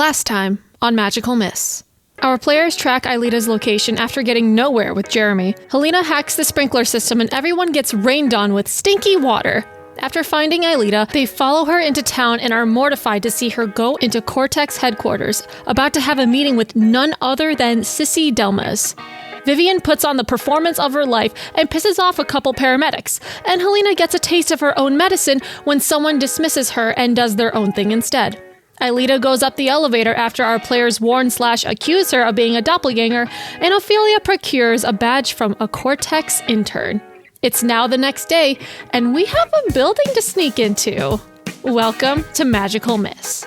Last time on Magical Miss. Our players track Aelita's location after getting nowhere with Jeremy. Helena hacks the sprinkler system and everyone gets rained on with stinky water. After finding Aelita, they follow her into town and are mortified to see her go into Cortex headquarters, about to have a meeting with none other than Sissy Delmas. Vivian puts on the performance of her life and pisses off a couple paramedics, and Helena gets a taste of her own medicine when someone dismisses her and does their own thing instead. Aelita goes up the elevator after our players warn/accuse her of being a doppelganger, and Ophelia procures a badge from a Cortex intern. It's now the next day, and we have a building to sneak into. Welcome to Magical Miss.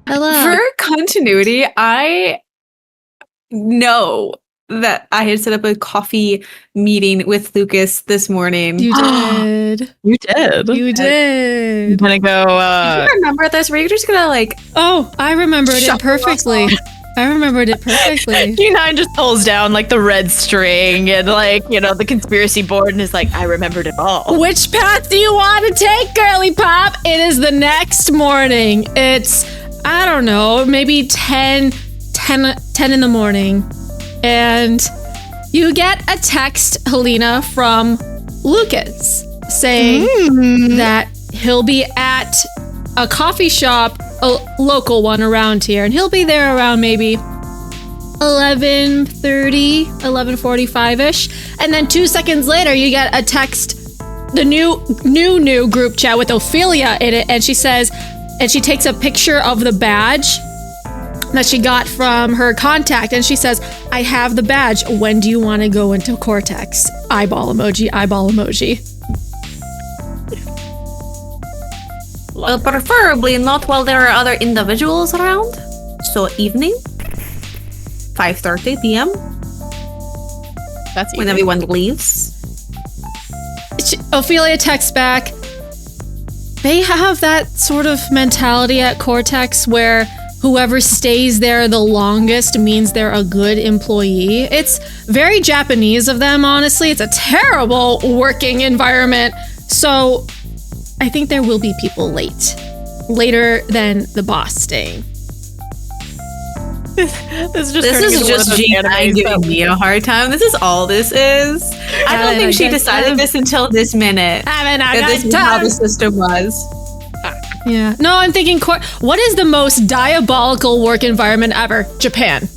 Hello. For continuity, I know that I had set up a coffee meeting with Lucas this morning. You did. You did. You did. I'm gonna go. Do you remember this? Were you just gonna like? Oh, I remembered it perfectly. I remembered it perfectly. G9 just pulls down like the red string and like, you know, the conspiracy board and is like, I remembered it all. Which path do you want to take, girly pop? It is the next morning. It's, I don't know, maybe 10 in the morning. And you get a text, Helena, from Lucas saying that he'll be at a coffee shop, a local one around here, and he'll be there around maybe 11:30, 11:45-ish. And then 2 seconds later, you get a text, the new group chat with Ophelia in it, and she says, and she takes a picture of the badge that she got from her contact, and she says, I have the badge. When do you want to go into Cortex? Eyeball emoji, eyeball emoji. Well, preferably not while there are other individuals around. So evening, 5:30 p.m. That's when everyone leaves. Ophelia texts back. They have that sort of mentality at Cortex where whoever stays there the longest means they're a good employee. It's very Japanese of them, honestly. It's a terrible working environment. So I think there will be people late. Later than the boss staying. This is just G9 giving me a hard time. This is all this is. I don't think she decided this until this minute. That this is how the system was. Yeah. No, I'm thinking, what is the most diabolical work environment ever? Japan.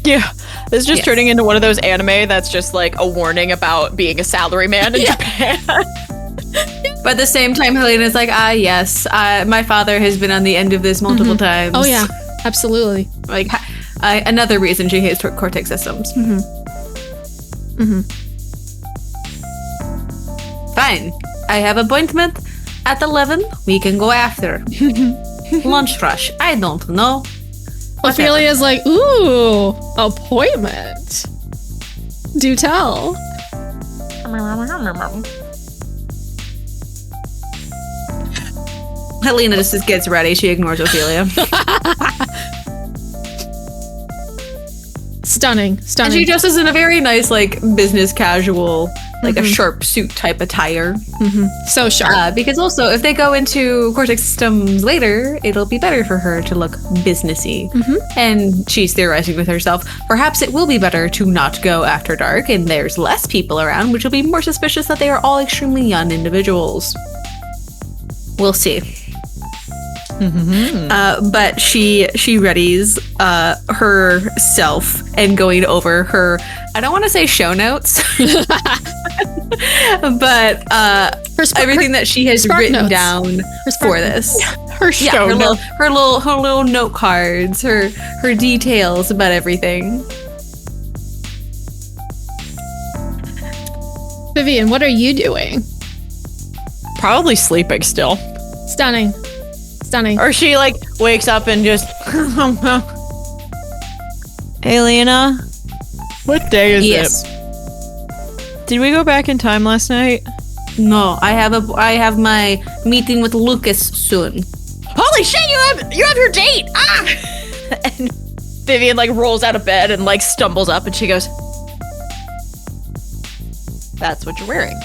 Yeah. This is just turning into one of those anime that's just like a warning about being a salaryman in Japan. But at the same time, Helena's like, yes, my father has been on the end of this multiple times. Oh, yeah. Absolutely. Like, another reason she hates Cortex systems. Fine. I have appointment at 11. We can go after. Lunch rush. I don't know. Ophelia's like, ooh, appointment. Do tell. Helena just gets ready. She ignores Ophelia. Stunning. And she dresses in a very nice, like, business casual, like a sharp suit type attire. So sharp. Because also, if they go into Cortex systems later, it'll be better for her to look businessy. And she's theorizing with herself, perhaps it will be better to not go after dark and there's less people around, which will be more suspicious that they are all extremely young individuals. We'll see. But she readies herself and going over her, I don't want to say show notes, but everything that she has written notes. Down for this. Her show notes. Her little note cards, her details about everything. Vivian, what are you doing? Probably sleeping still. Stunning. Or she like wakes up and just Hey Lena, what day is it? Did we go back in time last night? No, I have my meeting with Lucas soon. Holy shit, you have your date! And Vivian like rolls out of bed and like stumbles up and she goes, that's what you're wearing.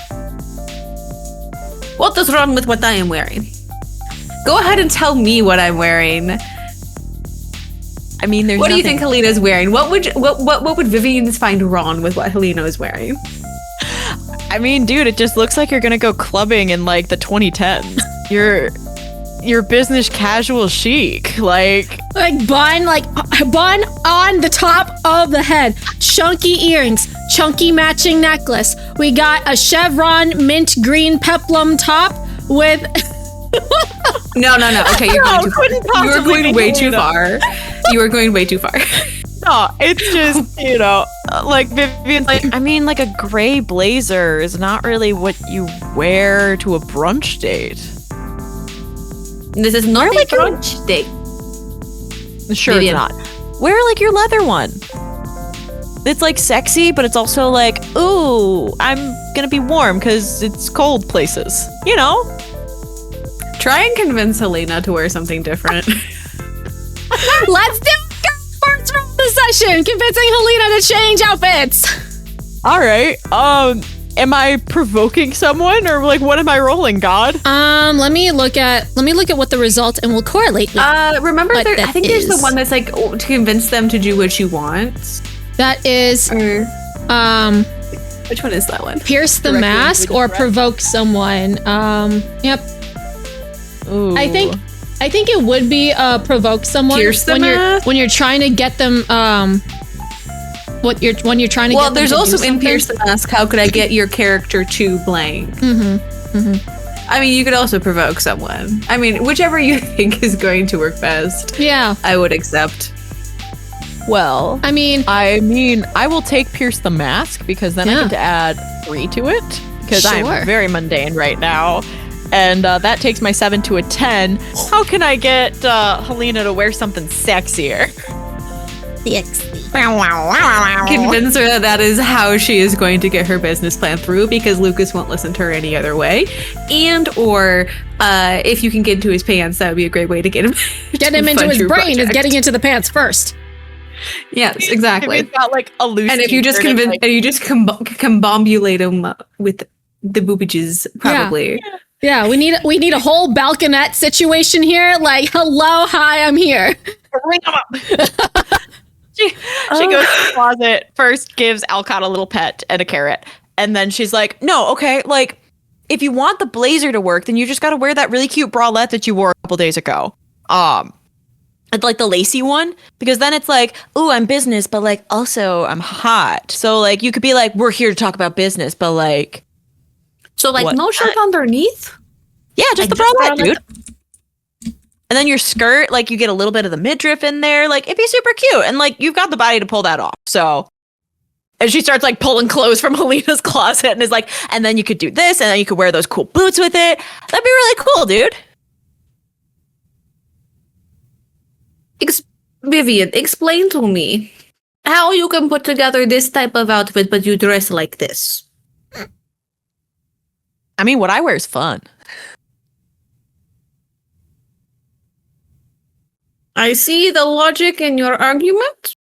What is wrong with what I am wearing? Go ahead and tell me what I'm wearing. I mean, there's What do you nothing- think Helena's wearing? What would Vivian find wrong with what Helena is wearing? I mean, dude, it just looks like you're gonna go clubbing in like the 2010s. You're business casual chic, like bun on the top of the head, chunky earrings, chunky matching necklace. We got a chevron mint green peplum top with. No. Okay, you're going too far. couldn't You are possibly going be way too Helena. far. You are going way too far. No, it's just, like Vivian's like, I mean, like a gray blazer is not really what you wear to a brunch date. This is not like a brunch date. Sure, Vivian. it's not. Wear like your leather one. It's like sexy, but it's also like, ooh, I'm gonna be warm because it's cold places. You know? Try and convince Helena to wear something different. Let's do it! First roll of the session, convincing Helena to change outfits. All right. Am I provoking someone or like what am I rolling, God? Let me look at what the results and we'll correlate with. Remember, What that I think there's the is. one that's like to convince them to do what you want. That is Or which one is that one? pierce the Directly mask into or the provoke someone. Yep. Ooh. I think it would be provoke someone Pierce the when mask? you're trying to get them when you're trying to Well, get them there's to also do in something. Pierce the Mask. How could I get your character to blank? I mean, you could also provoke someone. I mean, whichever you think is going to work best, Yeah. I would accept. Well, I mean, I will take Pierce the Mask because then I Yeah. get to add 3 to it because Sure. I'm very mundane right now. And that takes my 7 to a 10. How can I get Helena to wear something sexier? Convince her that is how she is going to get her business plan through because Lucas won't listen to her any other way. And or if you can get into his pants, that would be a great way to get him get to him into fund his your brain is project. getting into the pants first. Yes, exactly. It's got like a loose And if you just t-shirt and, convince like, and you just combobulate him with the boobages, probably. Yeah, we need a whole balconette situation here. Like, hello, hi, I'm here. ring 'em up. She goes to the closet, first gives Alcott a little pet and a carrot. And then she's like, no, okay, like, if you want the blazer to work, then you just gotta wear that really cute bralette that you wore a couple days ago. It's like the lacy one, because then it's like, ooh, I'm business, but like, also I'm hot. So like, you could be like, we're here to talk about business, but like, So like What? no shirt underneath? yeah, just the just bralette, bralette. dude. And then your skirt, like you get a little bit of the midriff in there. Like it'd be super cute. And like you've got the body to pull that off. So, and she starts like pulling clothes from Helena's closet and is like, and then you could do this and then you could wear those cool boots with it. That'd be really cool, dude. Vivian, explain to me how you can put together this type of outfit but you dress like this. I mean, what I wear is fun. I see the logic in your argument.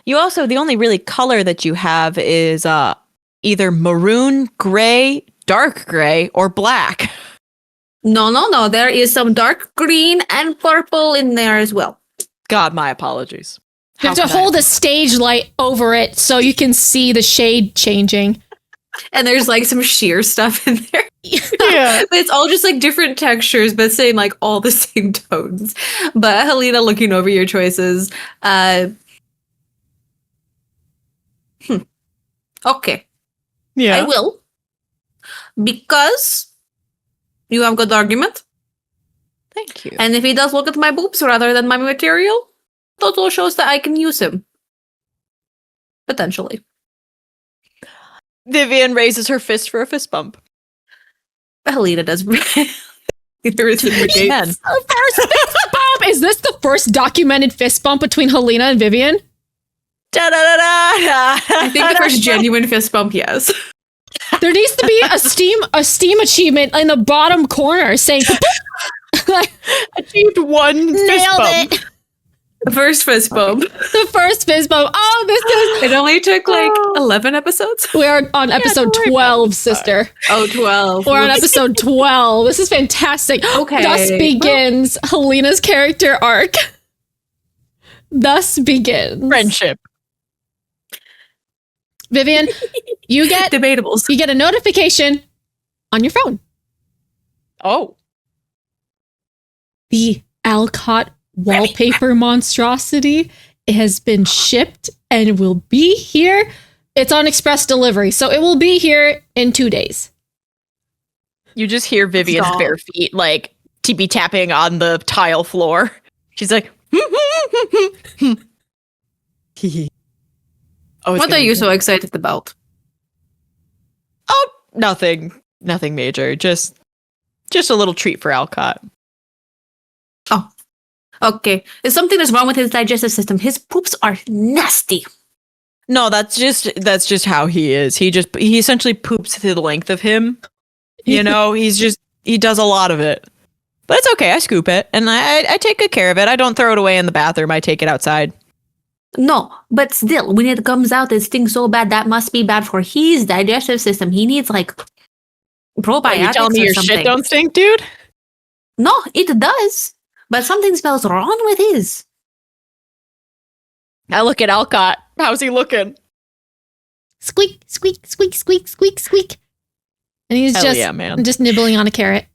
You also, the only really color that you have is either maroon, gray, dark gray, or black. No. There is some dark green and purple in there as well. God, my apologies. You have to How could I- hold a stage light over it so you can see the shade changing. And there's like some sheer stuff in there. Yeah. But it's all just like different textures, but saying like all the same tones. But Helena, looking over your choices, okay, Yeah. I will. Because you have good argument. Thank you. And if he does look at my boobs rather than my material, that also shows that I can use him. Potentially. Vivian raises her fist for a fist bump. Helena does. Reciprocates. Amen. The first fist bump! Is this the first documented fist bump between Helena and Vivian? I think the first genuine fist bump, yes. There needs to be a Steam achievement in the bottom corner saying like, Achieved one fist nailed bump. it. The first fist bump. The first fist bump. Oh, this is. It only took like 11 episodes. We are on episode 12, sister. Oh, 12. We're on episode 12. This is fantastic. Okay. Thus begins Helena's character arc. Thus begins Friendship. Vivian, you get Debatables. you get a notification on your phone. Oh. The Alcott wallpaper monstrosity has been shipped and will be here. It's on express delivery, so it will be here in 2 days. You just hear Vivian's Stop. bare feet like tippy tapping on the tile floor. She's like, oh, What are you so excited about? Oh, nothing major. Just a little treat for Alcott. Oh, okay. There's something that's wrong with his digestive system. His poops are nasty. No, that's just how he is. He essentially poops to the length of him. You know, he does a lot of it. But it's okay. I scoop it and I take good care of it. I don't throw it away in the bathroom. I take it outside. No, but still, when it comes out, it stinks so bad. That must be bad for his digestive system. He needs like probiotics You telling me or your something. shit don't stink, dude? No, it does. But something smells wrong with his. I look at Alcott. How's he looking? Squeak, squeak, squeak, squeak, squeak, squeak. And he's Hell just yeah, man. just nibbling on a carrot.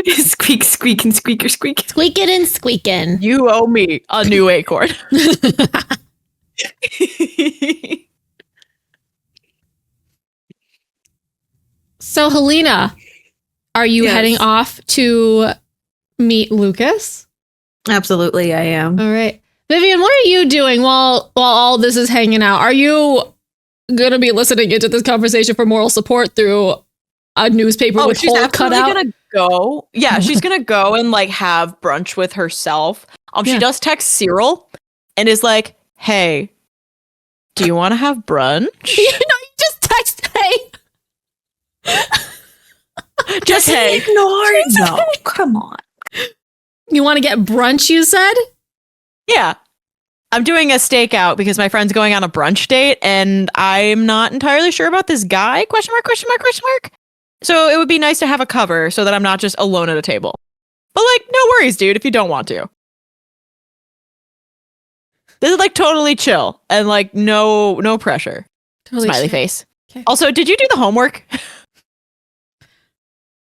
Squeak, squeak, and squeaker, squeak. Squeaking and squeaking. You owe me a new acorn. So, Helena, are you Yes. heading off to meet Lucas? Absolutely, I am. All right. Vivian, what are you doing while all this is hanging out? Are you going to be listening into this conversation for moral support through a newspaper with she's hole absolutely cut out? gonna go. Yeah, she's gonna go and like have brunch with herself. Yeah. She does text Cyril and is like, "Hey, do you want to have brunch?" You just text, hey. Just hey. Ignored. No, come on. You want to get brunch, you said? Yeah. I'm doing a stakeout because my friend's going on a brunch date and I'm not entirely sure about this guy. Question mark, question mark, question mark. So it would be nice to have a cover so that I'm not just alone at a table. But like, no worries, dude, if you don't want to. This is like totally chill and like no pressure. Totally Smiley chill. face. Okay. Also, did you do the homework?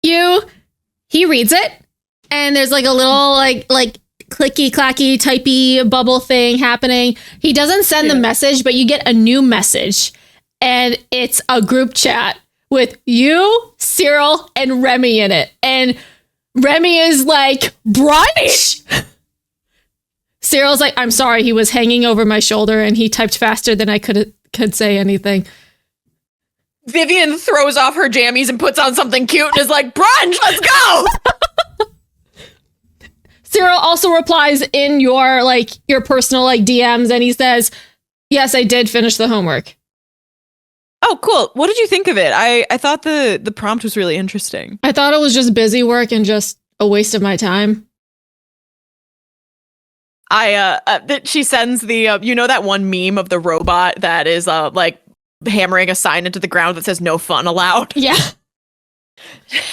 He reads it, and there's like a little like clicky clacky typey bubble thing happening. He doesn't send the message, but you get a new message, and it's a group chat with you, Cyril, and Remy in it. And Remy is like, brunch? Cyril's like, I'm sorry, he was hanging over my shoulder and he typed faster than I could say anything. Vivian throws off her jammies and puts on something cute and is like, brunch, let's go! Cyril also replies in your personal DMs, and he says, yes, I did finish the homework. Oh, cool. What did you think of it? I thought the prompt was really interesting. I thought it was just busy work and just a waste of my time. She sends the you know that one meme of the robot that is like hammering a sign into the ground that says no fun allowed? Yeah.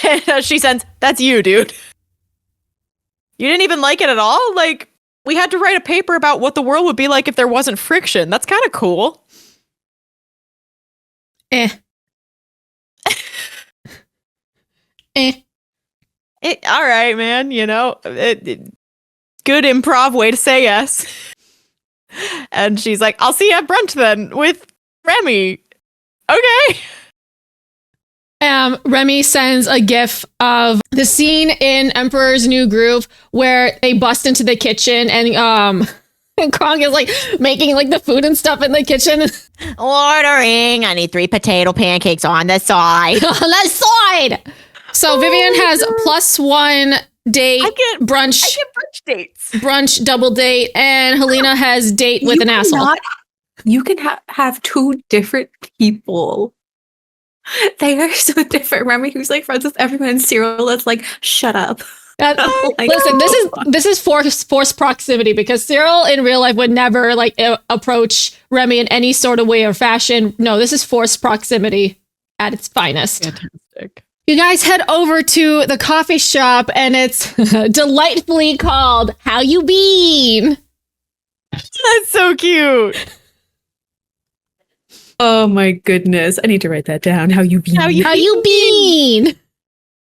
And she sends, that's you, dude. You didn't even like it at all? Like, we had to write a paper about what the world would be like if there wasn't friction. That's kind of cool. Eh. All right, man. You know, good improv way to say yes. And she's like, I'll see you at brunch then with Remy. Okay. Remy sends a gif of the scene in Emperor's New Groove where they bust into the kitchen and Kronk is like making like the food and stuff in the kitchen. Ordering. I need 3 potato pancakes on the side. On that side. So Vivian has +1 date brunch. I get brunch dates. Brunch double date, and Helena has date with an asshole. You can have 2 different people. They are so different. Remy, who's like friends with everyone, and Cyril that's like, shut up. Listen, this is forced proximity because Cyril in real life would never approach Remy in any sort of way or fashion. No, this is forced proximity at its finest. Fantastic. You guys head over to the coffee shop and it's delightfully called How You Been? That's so cute. Oh my goodness. I need to write that down. How you been? How you been?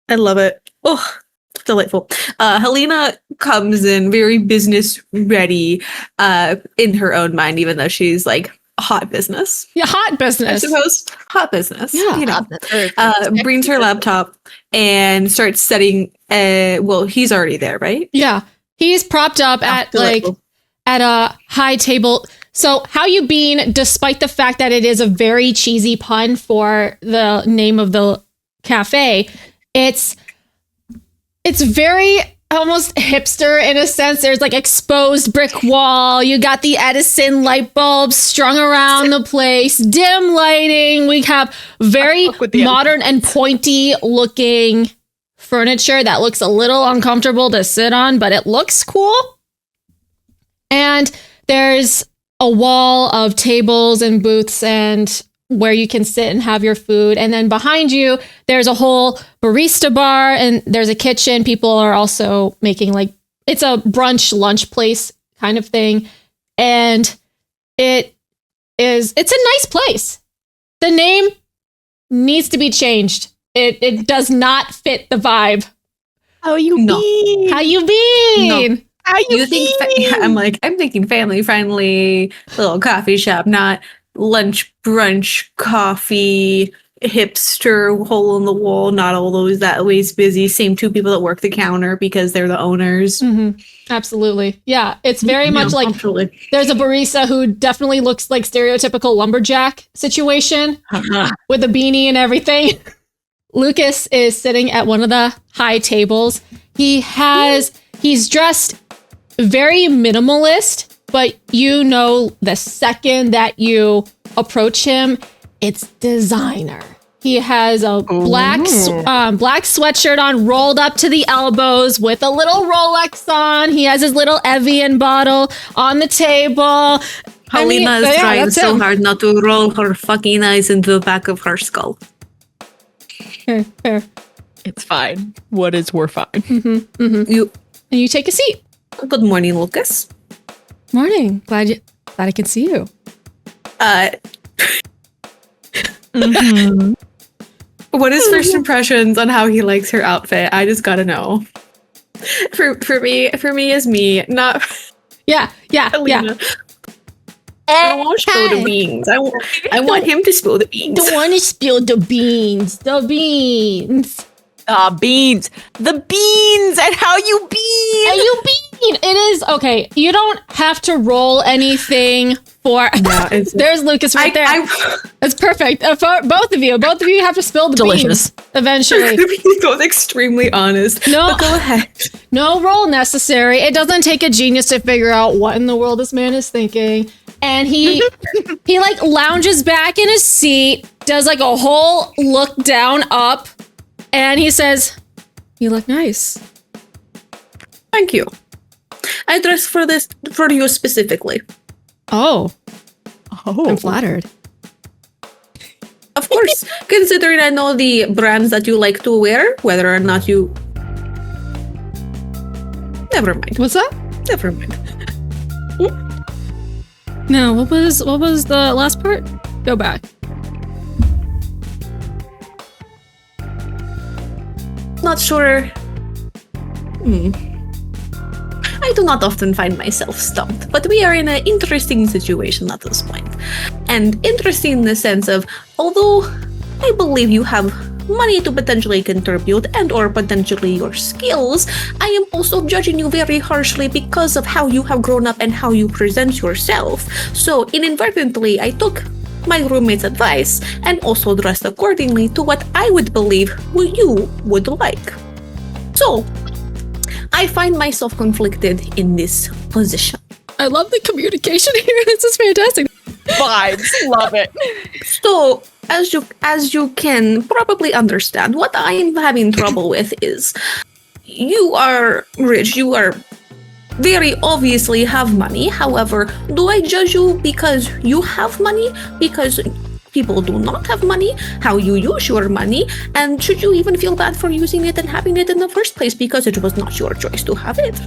I love it. Oh, delightful. Helena comes in very business ready in her own mind, even though she's like hot business. Yeah, hot business. I suppose. Hot business. Yeah. You know. Brings her laptop and starts setting well, he's already there, right? Yeah. He's propped up at a high table. So How You Been, despite the fact that it is a very cheesy pun for the name of the cafe, it's very almost hipster in a sense. There's like exposed brick wall. You got the Edison light bulbs strung around the place, dim lighting. We have very modern and pointy looking furniture that looks a little uncomfortable to sit on, but it looks cool. And there's a wall of tables and booths and where you can sit and have your food. And then behind you, there's a whole barista bar and there's a kitchen. People are also making it's a brunch lunch place kind of thing. And it's a nice place. The name needs to be changed. It does not fit the vibe. How you been? How you been? No. How you think been? I'm thinking family friendly little coffee shop, not lunch brunch coffee hipster hole in the wall, not all those that always busy same two people that work the counter because they're the owners. Mm-hmm. Absolutely. Yeah, it's very much like absolutely. There's a barista who definitely looks like stereotypical lumberjack situation with a beanie and everything. Lucas is sitting at one of the high tables. He's dressed very minimalist, but you know the second that you approach him, it's designer. He has a black sweatshirt on, rolled up to the elbows with a little Rolex on. He has his little Evian bottle on the table. Helena is trying so hard not to roll her fucking eyes into the back of her skull. Fair. It's fine. What is we're fine. Mm-hmm, mm-hmm. You take a seat. Good morning, Lucas. Morning. Glad I can see you. Mm-hmm. What is first impressions on how he likes her outfit? I just gotta know. For me as me, not yeah. Alina. I don't want to spill the beans. I want him to spill the beans. Don't want to spill the beans. The beans. Beans. The beans and how you been. How you been? It is okay. You don't have to roll anything for. No, there's Lucas right there. That's perfect. For both of you have to spill the beans eventually. He goes extremely honest. No, but go ahead. No roll necessary. It doesn't take a genius to figure out what in the world this man is thinking. And he lounges back in his seat, does a whole look down up. And he says, "You look nice." Thank you. I dressed for you specifically. Oh. I'm flattered. Of course, considering I know the brands that you like to wear, whether or not you... Never mind. What's that? Never mind. No, what was the last part? Go back. Not sure. I do not often find myself stumped, but we are in an interesting situation at this point. And interesting in the sense of, although I believe you have money to potentially contribute and or potentially your skills, I am also judging you very harshly because of how you have grown up and how you present yourself. So inadvertently, I took my roommate's advice and also dressed accordingly to what I would believe you would like. So, I find myself conflicted in this position. I love the communication here. This is fantastic. Vibes. Love it. So, as you can probably understand, what I'm having trouble with is you are rich, you are very obviously have money. However, do I judge you because you have money? Because people do not have money, how you use your money, and should you even feel bad for using it and having it in the first place because it was not your choice to have it?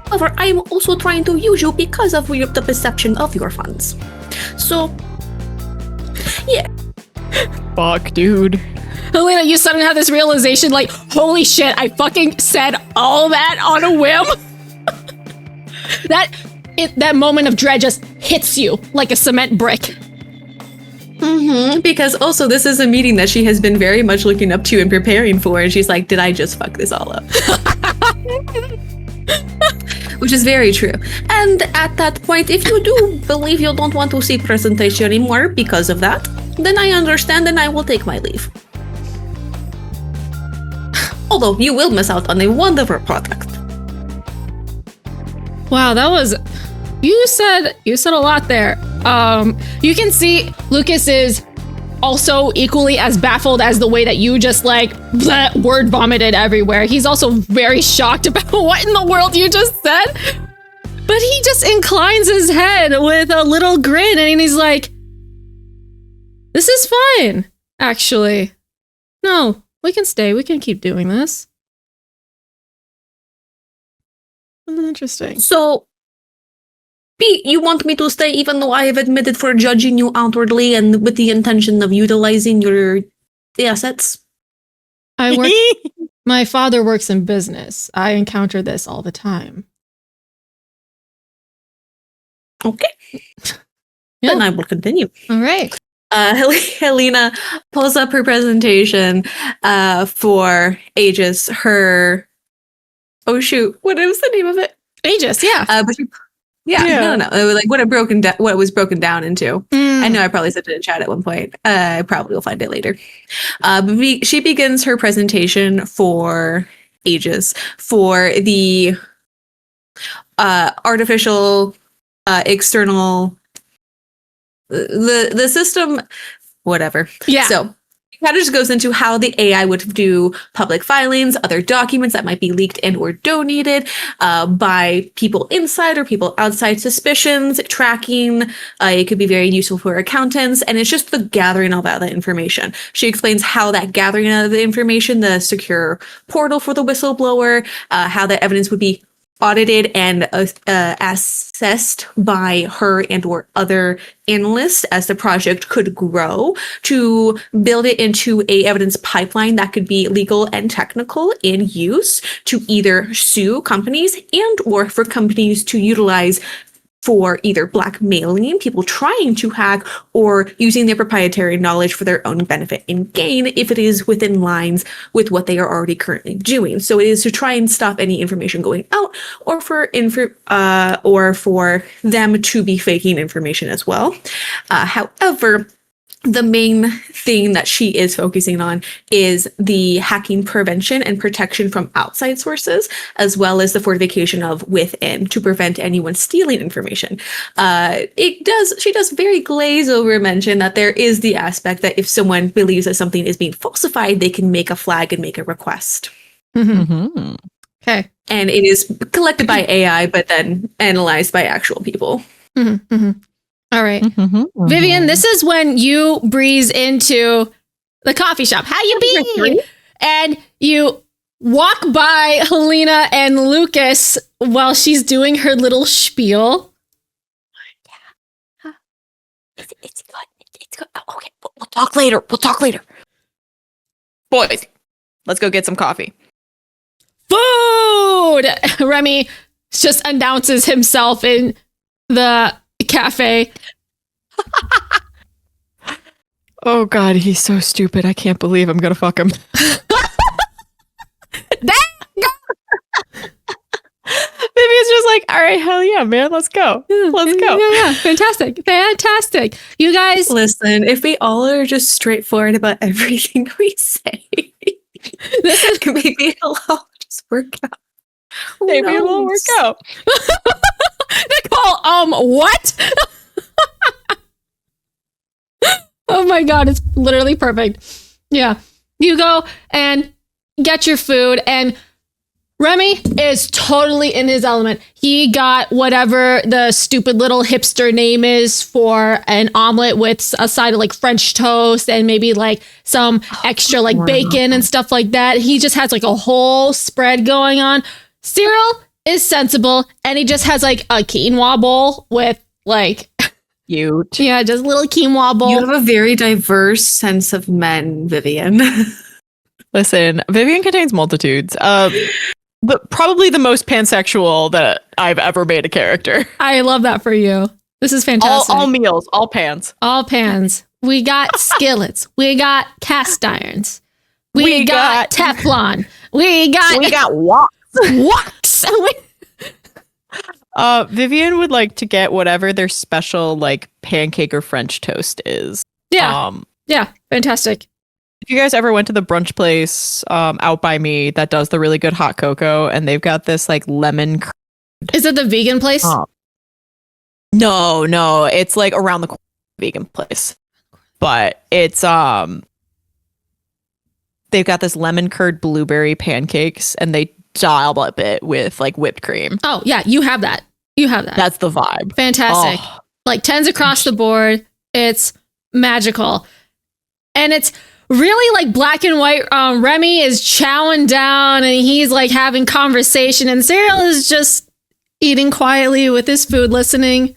However, I am also trying to use you because of the perception of your funds. So, yeah. Fuck, dude. Helena, you suddenly have this realization like, holy shit, I fucking said all that on a whim. That moment of dread just hits you like a cement brick. Because also this is a meeting that she has been very much looking up to and preparing for, and she's like, did I just fuck this all up? Which is very true. And at that point, if you do believe you don't want to see presentation anymore because of that, then I understand and I will take my leave. Although you will miss out on a wonderful product. Wow, that was... You said a lot there. You can see Lucas is also equally as baffled as the way that you just like word vomited everywhere. He's also very shocked about what in the world you just said. But he just inclines his head with a little grin and he's like, this is fine, actually. No, we can stay. We can keep doing this. Interesting. So, Pete, you want me to stay even though I have admitted for judging you outwardly and with the intention of utilizing your assets? My father works in business. I encounter this all the time. Okay. Yeah. Then I will continue. All right. Helena pulls up her presentation for Aegis, her... Oh shoot, what was the name of it? Aegis, yeah. No. It was like what it was broken down into. I know I probably said it in chat at one point. I probably will find it later. But she begins her presentation for Aegis for the artificial external the system, whatever. Yeah. So it kind of just goes into how the AI would do public filings, other documents that might be leaked and or donated by people inside or people outside, suspicions, tracking. It could be very useful for accountants, and it's just the gathering of all that information. She explains how that gathering of the information, the secure portal for the whistleblower, how that evidence would be audited and assessed by her and or other analysts as the project could grow, to build it into a evidence pipeline that could be legal and technical in use to either sue companies and or for companies to utilize for either blackmailing people trying to hack or using their proprietary knowledge for their own benefit and gain if it is within lines with what they are already currently doing. So it is to try and stop any information going out or for them to be faking information as well. However, the main thing that she is focusing on is the hacking prevention and protection from outside sources, as well as the fortification of within to prevent anyone stealing information. She does very glaze over mention that there is the aspect that if someone believes that something is being falsified, they can make a flag and make a request. Mm-hmm. Okay. And it is collected by AI, but then analyzed by actual people. Mm-hmm. Mm-hmm. All right. Vivian, this is when you breeze into the coffee shop. How you been? And you walk by Helena and Lucas while she's doing her little spiel. Yeah. It's good. It's good. Okay, we'll talk later. Boys, let's go get some coffee. Food! Remy just announces himself in the cafe. Oh god, he's so stupid. I can't believe I'm gonna fuck him. Vivian's just like, all right, hell yeah, man, let's go. Let's go. Yeah. Fantastic. You guys. Listen, if we all are just straightforward about everything we say, maybe it'll all just work out. Maybe it will work out. Nicole, what? Oh my god, it's literally perfect. Yeah. You go and get your food, and Remy is totally in his element. He got whatever the stupid little hipster name is for an omelet with a side of like French toast and maybe like some extra like bacon and stuff like that. He just has like a whole spread going on. Cyril is sensible and he just has like a quinoa bowl with like Cute. yeah, just a little quinoa bowl. You have a very diverse sense of men, Vivian. Listen, Vivian contains multitudes. But probably the most pansexual that I've ever made a character. I love that for you. This is fantastic. All meals, all pans. All pans. We got skillets. We got cast irons. We got Teflon. We got woks. woks. Vivian would like to get whatever their special like pancake or French toast is. Yeah. Yeah. Fantastic. If you guys ever went to the brunch place out by me that does the really good hot cocoa, and they've got this like lemon. Is it the vegan place? No, it's like around the corner vegan place, but it's they've got this lemon curd blueberry pancakes, and they dial up it with like whipped cream. Oh yeah, you have that. You have that. That's the vibe. Fantastic. Oh. Like 10s across the board. It's magical, and it's really like black and white. Remy is chowing down and he's like having conversation and Cyril is just eating quietly with his food, listening,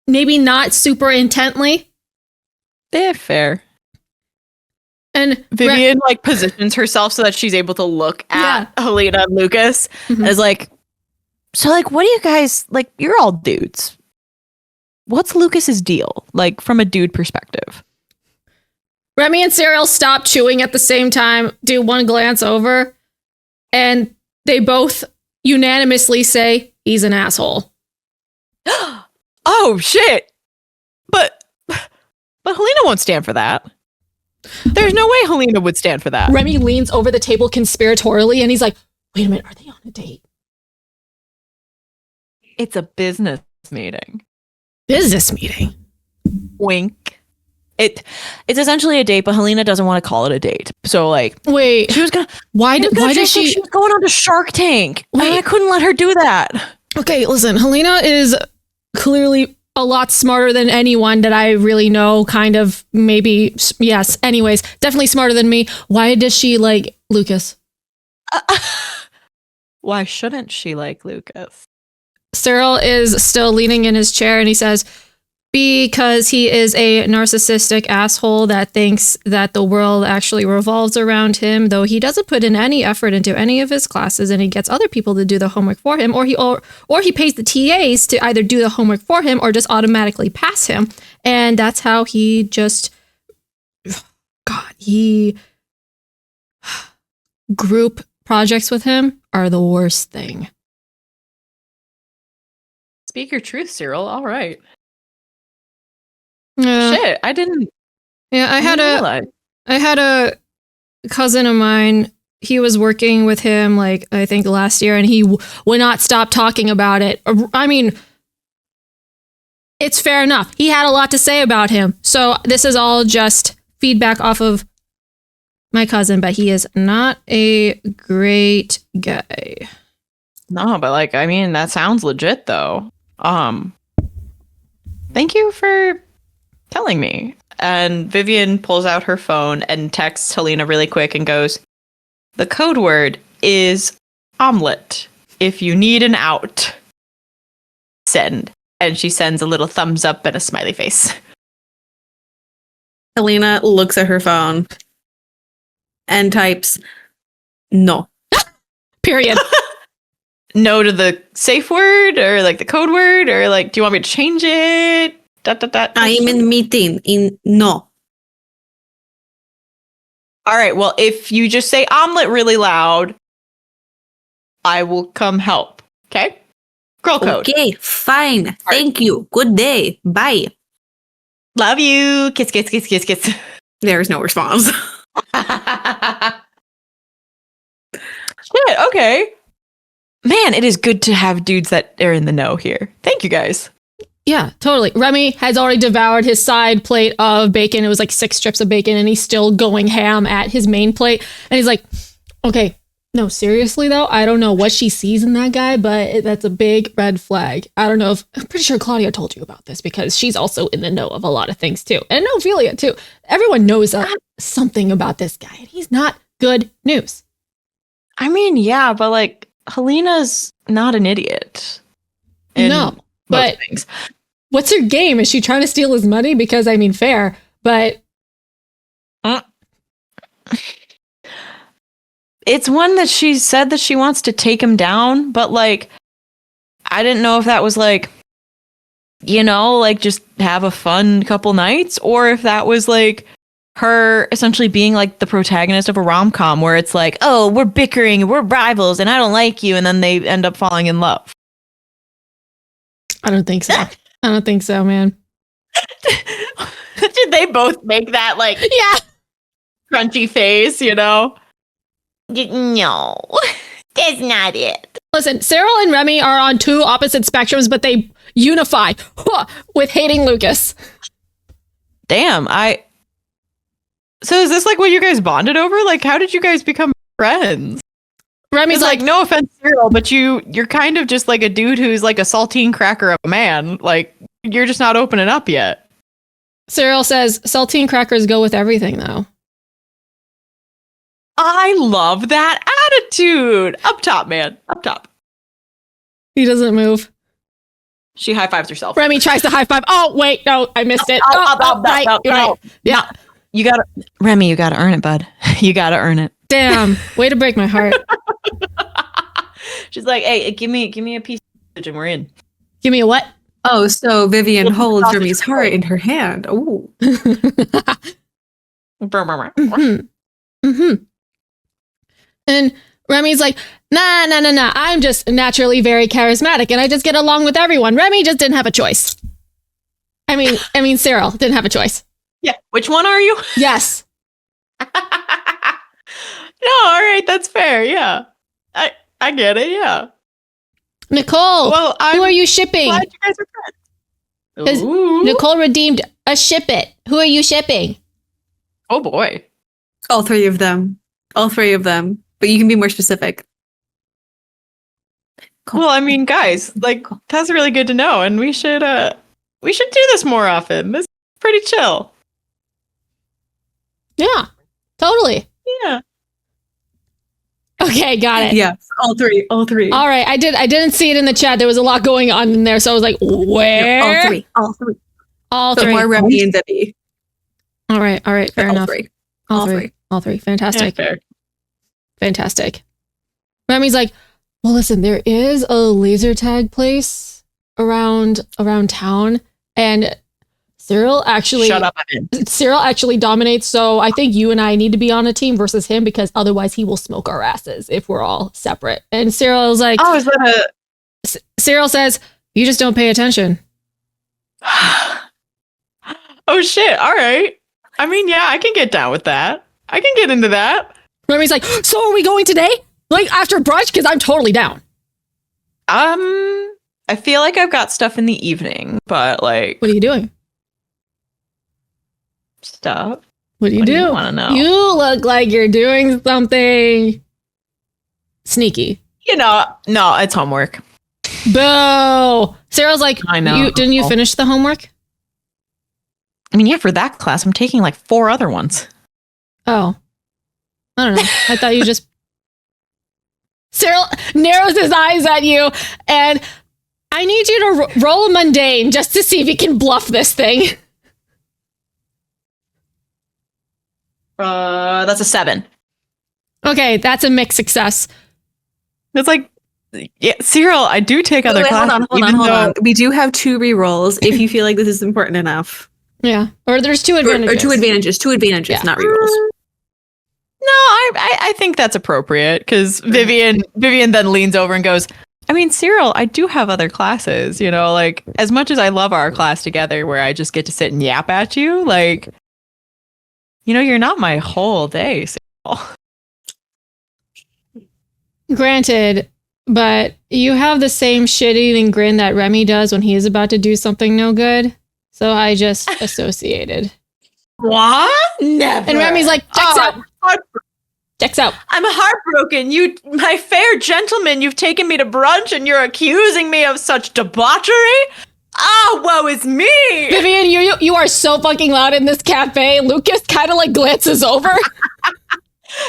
maybe not super intently. They're fair. And Vivian like positions herself so that she's able to look at Helena and Lucas as like, so like, what do you guys like? You're all dudes. What's Lucas's deal? Like from a dude perspective. Remy and Cyril stop chewing at the same time, do one glance over, and they both unanimously say, he's an asshole. Oh, shit. But Helena won't stand for that. There's no way Helena would stand for that. Remy leans over the table conspiratorially, and he's like, wait a minute, are they on a date? It's a business meeting. Business meeting? Wink. It's essentially a date, but Helena doesn't want to call it a date. So like, wait, she was gonna. Why does she was going on to Shark Tank? And I couldn't let her do that. Okay, listen, Helena is clearly a lot smarter than anyone that I really know. Kind of, maybe, yes. Anyways, definitely smarter than me. Why does she like Lucas? Why shouldn't she like Lucas? Cyril is still leaning in his chair, and he says, because he is a narcissistic asshole that thinks that the world actually revolves around him, though he doesn't put in any effort into any of his classes, and he gets other people to do the homework for him, or he pays the TAs to either do the homework for him or just automatically pass him. And that's how he just group projects with him are the worst thing. Speak your truth, Cyril. All right. Shit, I didn't. Yeah, I had a cousin of mine. He was working with him, like, I think last year, and he would not stop talking about it. I mean, it's fair enough. He had a lot to say about him. So this is all just feedback off of my cousin, but he is not a great guy. No, but like, I mean, that sounds legit though. Thank you for telling me. And Vivian pulls out her phone and texts Helena really quick and goes, the code word is omelet. If you need an out, send. And she sends a little thumbs up and a smiley face. Helena looks at her phone and types, no. Period. No to the safe word or like the code word, or like, do you want me to change it? I'm in meeting in no. All right, well, if you just say omelet really loud, I will come help. Okay? Girl code. Okay, fine. Thank you. Good day. Bye. Love you. Kiss, kiss, kiss, kiss, kiss. There's no response. Shit, okay. Man, it is good to have dudes that are in the know here. Thank you, guys. Yeah, totally. Remy has already devoured his side plate of bacon. It was like 6 strips of bacon, and he's still going ham at his main plate. And he's like, okay, No, seriously though, I don't know what she sees in that guy, but that's a big red flag. I don't know if I'm pretty sure Claudia told you about this because she's also in the know of a lot of things too. And Ophelia too. Everyone knows something about this guy, and he's not good news. I mean, yeah, but like Helena's not an idiot. No, but things. What's her game? Is she trying to steal his money? Because I mean, fair, but it's one that she said that she wants to take him down, but like, I didn't know if that was like, you know, like just have a fun couple nights, or if that was like her essentially being like the protagonist of a rom-com where it's like, oh, we're bickering, we're rivals, and I don't like you, and then they end up falling in love. I don't think so. I don't think so, man. Did they both make that like crunchy face, you know? No, that's not it. Listen, Cyril and Remy are on two opposite spectrums, but they unify with hating Lucas. Damn, So is this like what you guys bonded over? Like, how did you guys become friends? Remy's like, no offense, Cyril, but you're kind of just like a dude who's like a saltine cracker of a man. Like, you're just not opening up yet. Cyril says, saltine crackers go with everything, though. I love that attitude. Up top, man. Up top. He doesn't move. She high fives herself. Remy tries to high five. Oh, wait, no, I missed it. Right. Yeah. You gotta, Remy, you gotta earn it, bud. You gotta earn it. Damn. Way to break my heart. She's like, hey, give me a piece of and we're in. Give me a what? Oh, so Vivian holds Remy's heart in her hand. Oh. Mm-hmm. And Remy's like, nah. I'm just naturally very charismatic and I just get along with everyone. Remy just didn't have a choice. I mean, Cyril didn't have a choice. Yeah. Which one are you? Yes. No, all right. That's fair. Yeah. I get it. Yeah. Nicole, who are you shipping? Glad you guys are friends. Nicole redeemed a ship it. Who are you shipping? Oh boy. All three of them. But you can be more specific. Well, I mean, guys, like that's really good to know, and we should do this more often. This is pretty chill. Yeah, totally. Yeah. Okay, got it. Yes, all three. All right, I didn't see it in the chat. There was a lot going on in there, so I was like, where? All three. So more Remy and Debbie. All right, fair enough. All three. Fantastic. Yeah, fair. Fantastic. Remy's like, well, listen, there is a laser tag place around town, and Cyril actually Shut up, I'm in. Cyril actually dominates, so I think you and I need to be on a team versus him because otherwise he will smoke our asses if we're all separate. And Cyril's like, oh, is that Cyril says, you just don't pay attention. Oh shit, all right. I mean, yeah, I can get down with that. I can get into that. Remy's like, so are we going today? Like after brunch? Because I'm totally down. I feel like I've got stuff in the evening, but like, What are you doing? Stuff. What do you do? Want to know? You look like you're doing something sneaky. You know, no, it's homework. Boo! Cyril's like, I know. Didn't you finish the homework? I mean, yeah, for that class, I'm taking like 4 other ones. Oh. I don't know. I thought you just... Cyril narrows his eyes at you, and I need you to roll a mundane just to see if you can bluff this thing. That's a 7. Okay, that's a mixed success. It's like, yeah, Cyril, I do take other classes. Hold on. We do have 2 rerolls if you feel like this is important enough. Yeah. Or there's 2 advantages. Or 2 advantages, Yeah. not rerolls. No, I think that's appropriate because Vivian then leans over and goes, I mean, Cyril, I do have other classes, you know, like as much as I love our class together where I just get to sit and yap at you, like, you know, you're not my whole day, Cyril. Granted, but you have the same shit-eating grin that Remy does when he is about to do something no good. So I just associated. What? Never. And Remy's like, checks out. Checks out. I'm heartbroken. You, my fair gentleman, you've taken me to brunch and you're accusing me of such debauchery? Ah, woe is me! Vivian, you are so fucking loud in this cafe. Lucas kind of like glances over.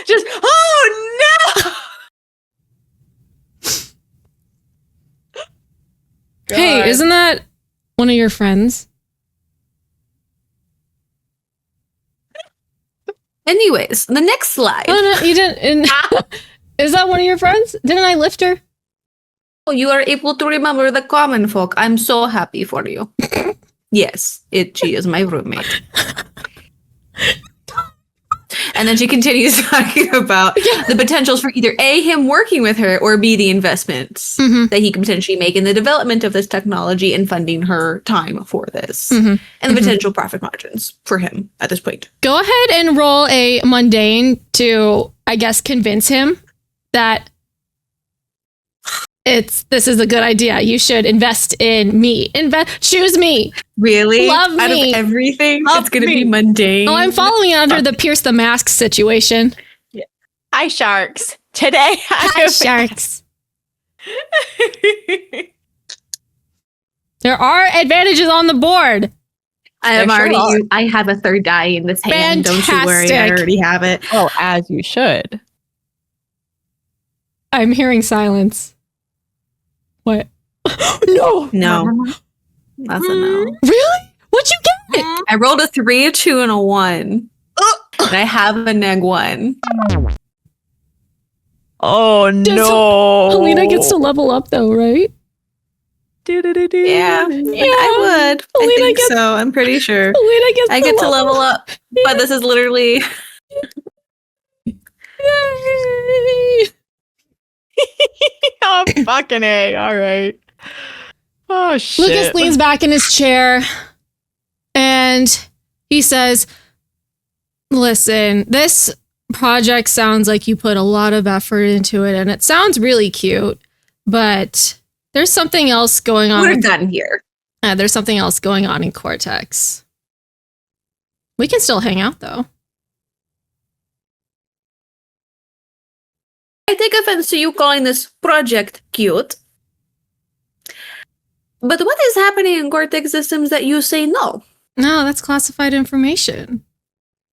Just, oh no! Hey, isn't that one of your friends? Anyways, the next slide. Oh, no, you didn't. Is that one of your friends? Didn't I lift her? Oh, you are able to remember the common folk. I'm so happy for you. Yes, she is my roommate. And then she continues talking about the potentials for either A, him working with her, or B, the investments that he could potentially make in the development of this technology and funding her time for this. And the potential profit margins for him at this point. Go ahead and roll a mundane to, I guess, convince him that this is a good idea. You should invest in me. Choose me. Really? Love Out me. of everything, Love it's going to me. be mundane. Oh, I'm following under the Pierce the Mask situation. Hi, sharks. Today, Hi, sharks. There are advantages on the board. I am There sure already. I have a third die in this hand. Don't you worry. I Fantastic. already have it. Oh, as you should. I'm hearing silence. What? No. No, that's a no. Really? What'd you get? I rolled a 3, a 2, and a 1. And I have a neg 1. Oh, no. Helena gets to level up though, right? Yeah, Yeah. I would. I Helena think gets- so. I'm pretty sure. Helena gets I get to level up, but this is literally. Yay. Oh, fucking A. All right. Oh, shit. Lucas leans back in his chair and he says, listen, this project sounds like you put a lot of effort into it and it sounds really cute, but there's something else going on. We're done here. There's something else going on in Cortex. We can still hang out though. I take offense to you calling this project cute. But what is happening in Cortex systems that you say no? No, that's classified information.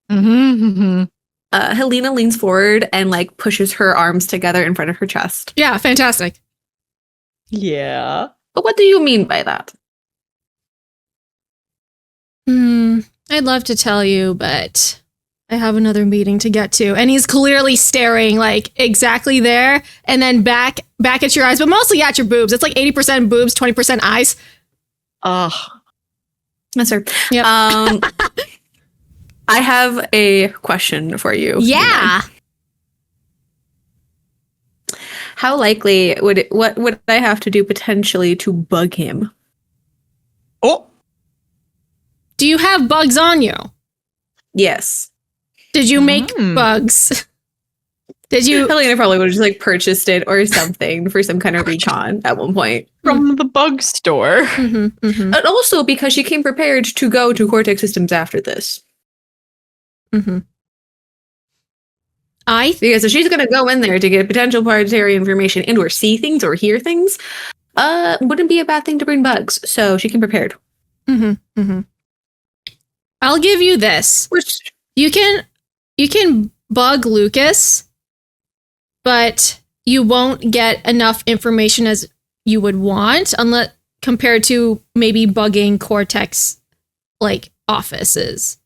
Helena leans forward and like pushes her arms together in front of her chest. Yeah, fantastic. Yeah. But what do you mean by that? I'd love to tell you, but I have another meeting to get to. And he's clearly staring like exactly there and then back at your eyes, but mostly at your boobs. It's like 80% boobs, 20% eyes. Oh. Yes, sir. Yep. I have a question for you. Yeah. How likely what would I have to do potentially to bug him? Oh. Do you have bugs on you? Yes. Did you make bugs? Did you? Helena probably would have just like purchased it or something for some kind of recon at one point. From the bug store. And also because she came prepared to go to Cortex Systems after this. Because if she's going to go in there to get potential planetary information and or see things or hear things, wouldn't be a bad thing to bring bugs. So she came prepared. I'll give you this. Which You can bug Lucas, but you won't get enough information as you would want unless compared to maybe bugging Cortex like offices.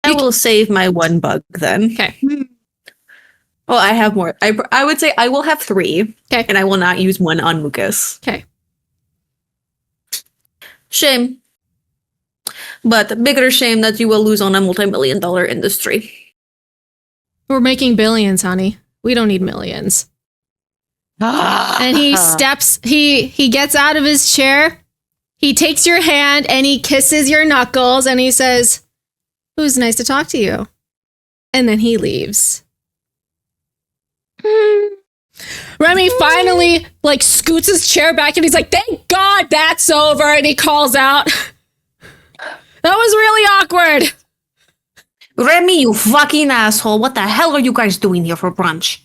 I will save my one bug then. Okay. Well, I have more. I would say I will have 3. Okay. And I will not use one on Lucas. Okay. Shame. But bigger shame that you will lose on a multi-million-dollar industry. We're making billions, honey. We don't need millions. And he steps, he gets out of his chair. He takes your hand and he kisses your knuckles and he says, "It was nice to talk to you." And then he leaves. Remy finally like scoots his chair back and he's like, "Thank God that's over." And he calls out, "That was really awkward." Remy, you fucking asshole. What the hell are you guys doing here for brunch?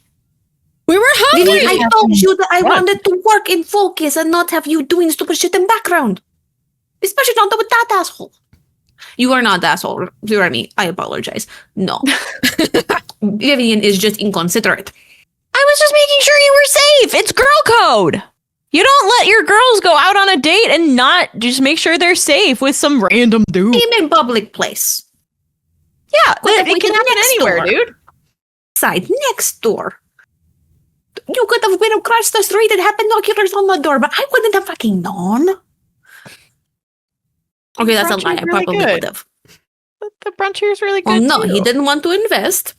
We were hungry. Didn't I told you that I wanted to work and focus and not have you doing stupid shit in background. Especially not with that asshole. You are not the asshole, Remy. I apologize. No. Vivian is just inconsiderate. I was just making sure you were safe. It's girl code. You don't let your girls go out on a date and not just make sure they're safe with some random dude. I'm in public place. Yeah, But it can happen anywhere, dude. Side next door. You could have been across the street and had binoculars on the door, but I wouldn't have fucking known. Okay, that's a Brunch lie. is I really probably good. would have. The brunch here is really Well, good. no, too. he didn't want to invest.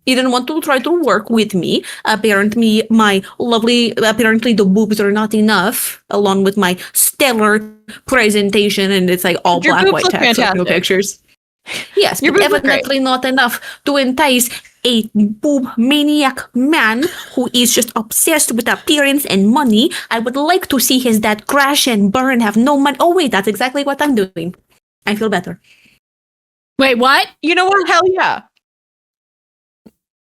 He didn't want to try to work with me. Apparently, apparently the boobs are not enough, along with my stellar presentation, and it's like all Your black, boobs white look text, with no fantastic. pictures. Yes, Your but boobs look great. evidently not enough to entice a boob maniac man who is just obsessed with appearance and money. I would like to see his dad crash and burn, have no money. Oh wait, that's exactly what I'm doing. I feel better. Wait, what? You know what? Hell yeah.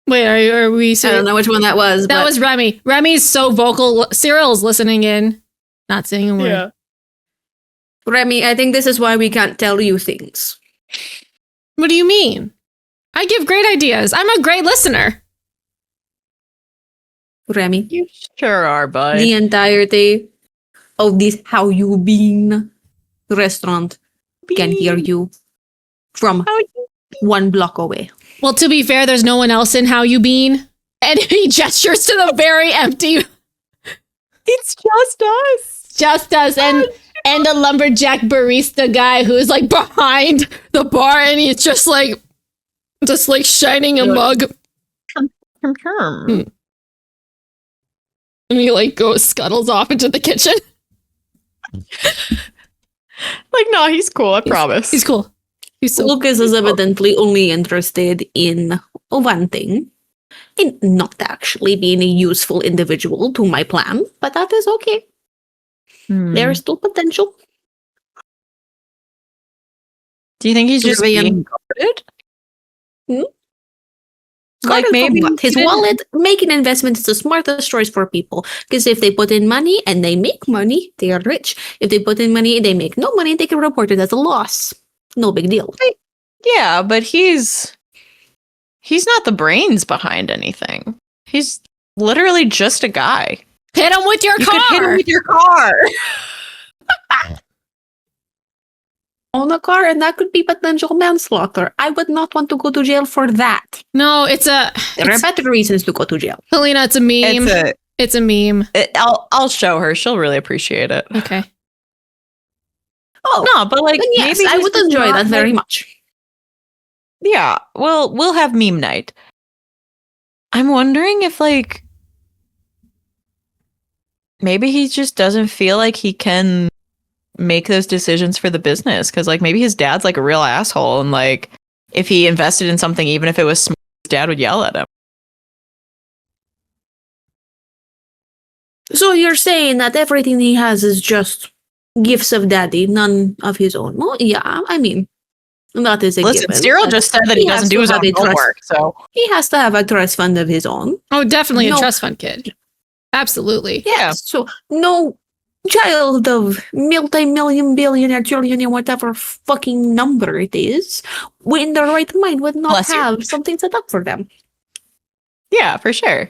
Wait, are we? I don't know which one that was. That but was Remy. Remy's so vocal. Cyril's listening in, not saying a word. Remy, I think this is why we can't tell you things. What do you mean? I give great ideas. I'm a great listener. Remy, You sure are, bud. the entirety of this How You Been restaurant can hear you from How you- 1 block away. Well, to be fair, there's no one else in How You Been, and he gestures to the very empty, It's just us. just us, and the lumberjack barista guy who's like behind the bar, and he's just like shining a mug, and he like scuttles off into the kitchen. Like, no, he's cool. I promise. He's cool. He's so Lucas is evidently only interested in one thing, in not actually being a useful individual to my plan, but that is okay. There is still potential. Do you think he's just Vivian. being guarded? Like, Guarded from maybe what? His he didn't- wallet, making investments is the smartest choice for people. Because if they put in money and they make money, they are rich. If they put in money and they make no money, they can report it as a loss. No big deal. Yeah, but he's not the brains behind anything. He's literally just a guy. hit him with your You car. could hit him with your car. Own a car, and that could be potential manslaughter. I would not want to go to jail for that. No, it's a There are better reasons to go to jail. Helena. It's a meme. It's a meme. I'll show her. She'll really appreciate it. Okay. Oh, No, but like, then yes, maybe I he's would just enjoy not, that very like- much. Yeah, we'll have meme night. I'm wondering if like maybe he just doesn't feel like he can make those decisions for the business because like maybe his dad's like a real asshole and like if he invested in something even if it was smart, his dad would yell at him. So you're saying that everything he has is just gifts of daddy, none of his own. Well, yeah, I mean, that is a Listen, given. Cyril but just said that he has doesn't to do his have own a trust- homework, so He has to have a trust fund of his own. Oh, definitely a No. trust fund kid. Absolutely. Yeah. So no child of multi-million, billionaire, trillionaire, whatever fucking number it is, in their right mind would not Bless you. have something set up for them. yeah, for sure.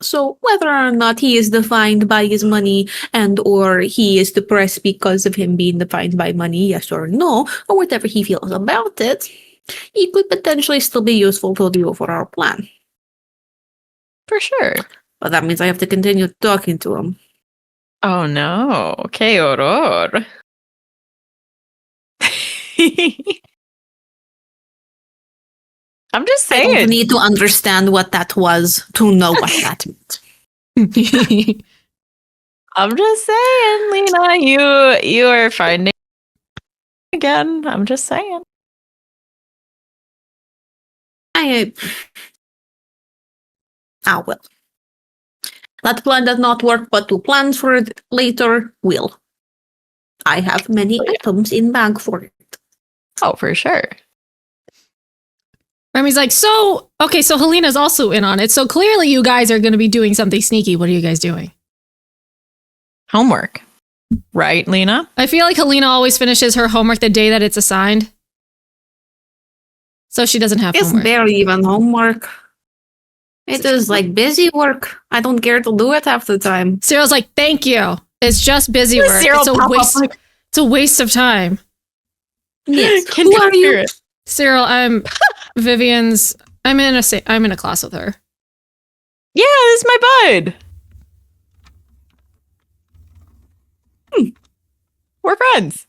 So whether or not he is defined by his money and or he is depressed because of him being defined by money, yes or no, or whatever he feels about it, he could potentially still be useful to do for our plan. For sure. But that means I have to continue talking to him. Oh no. Que horror. I'm just I don't saying. need to understand what that was to know what that meant. I'm just saying, Lena, you are finding again. I'm just saying. Well. That plan does not work, but to plan for it later will. I have many items in bag for it. Oh, for sure. Remy's like, so Helena's also in on it. So clearly you guys are going to be doing something sneaky. What are you guys doing? Homework. Right, Lena? I feel like Helena always finishes her homework the day that it's assigned. So she doesn't have It's homework. barely even homework. It is like busy work. I don't care to do it half the time. Cyril's like, thank you. It's just busy work. It's a waste of time. Yes. Who are you? Cyril, I'm Vivian's. I'm in a class with her. Yeah, this is my bud. We're friends.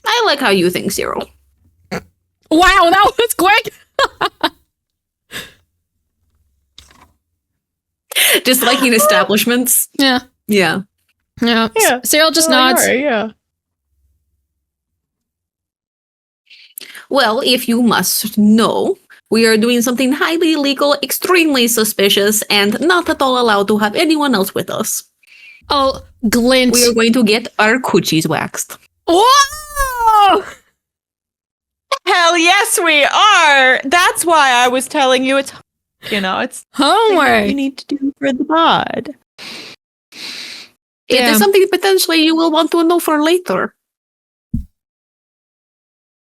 I like how you think, Cyril. Wow, that was quick. Just liking establishments. Yeah. Yeah. Yeah. Cyril just nods. Right, yeah. Well, if you must know, we are doing something highly illegal, extremely suspicious, and not at all allowed to have anyone else with us. Oh, glint. We are going to get our coochies waxed. Whoa! Hell yes, we are. That's why I was telling you it's it's Homework. you need to do for the pod. It is something potentially you will want to know for later.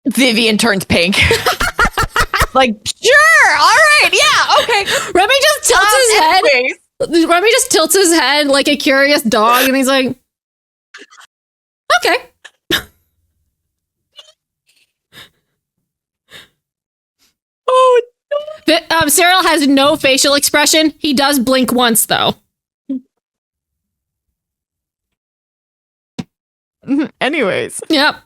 Vivian turns pink. Like, sure, all right, yeah, okay. Remy just tilts his head. Remy just tilts his head like a curious dog, and he's like, okay. Oh, Cyril has no facial expression. He does blink once, though. anyways. Yep.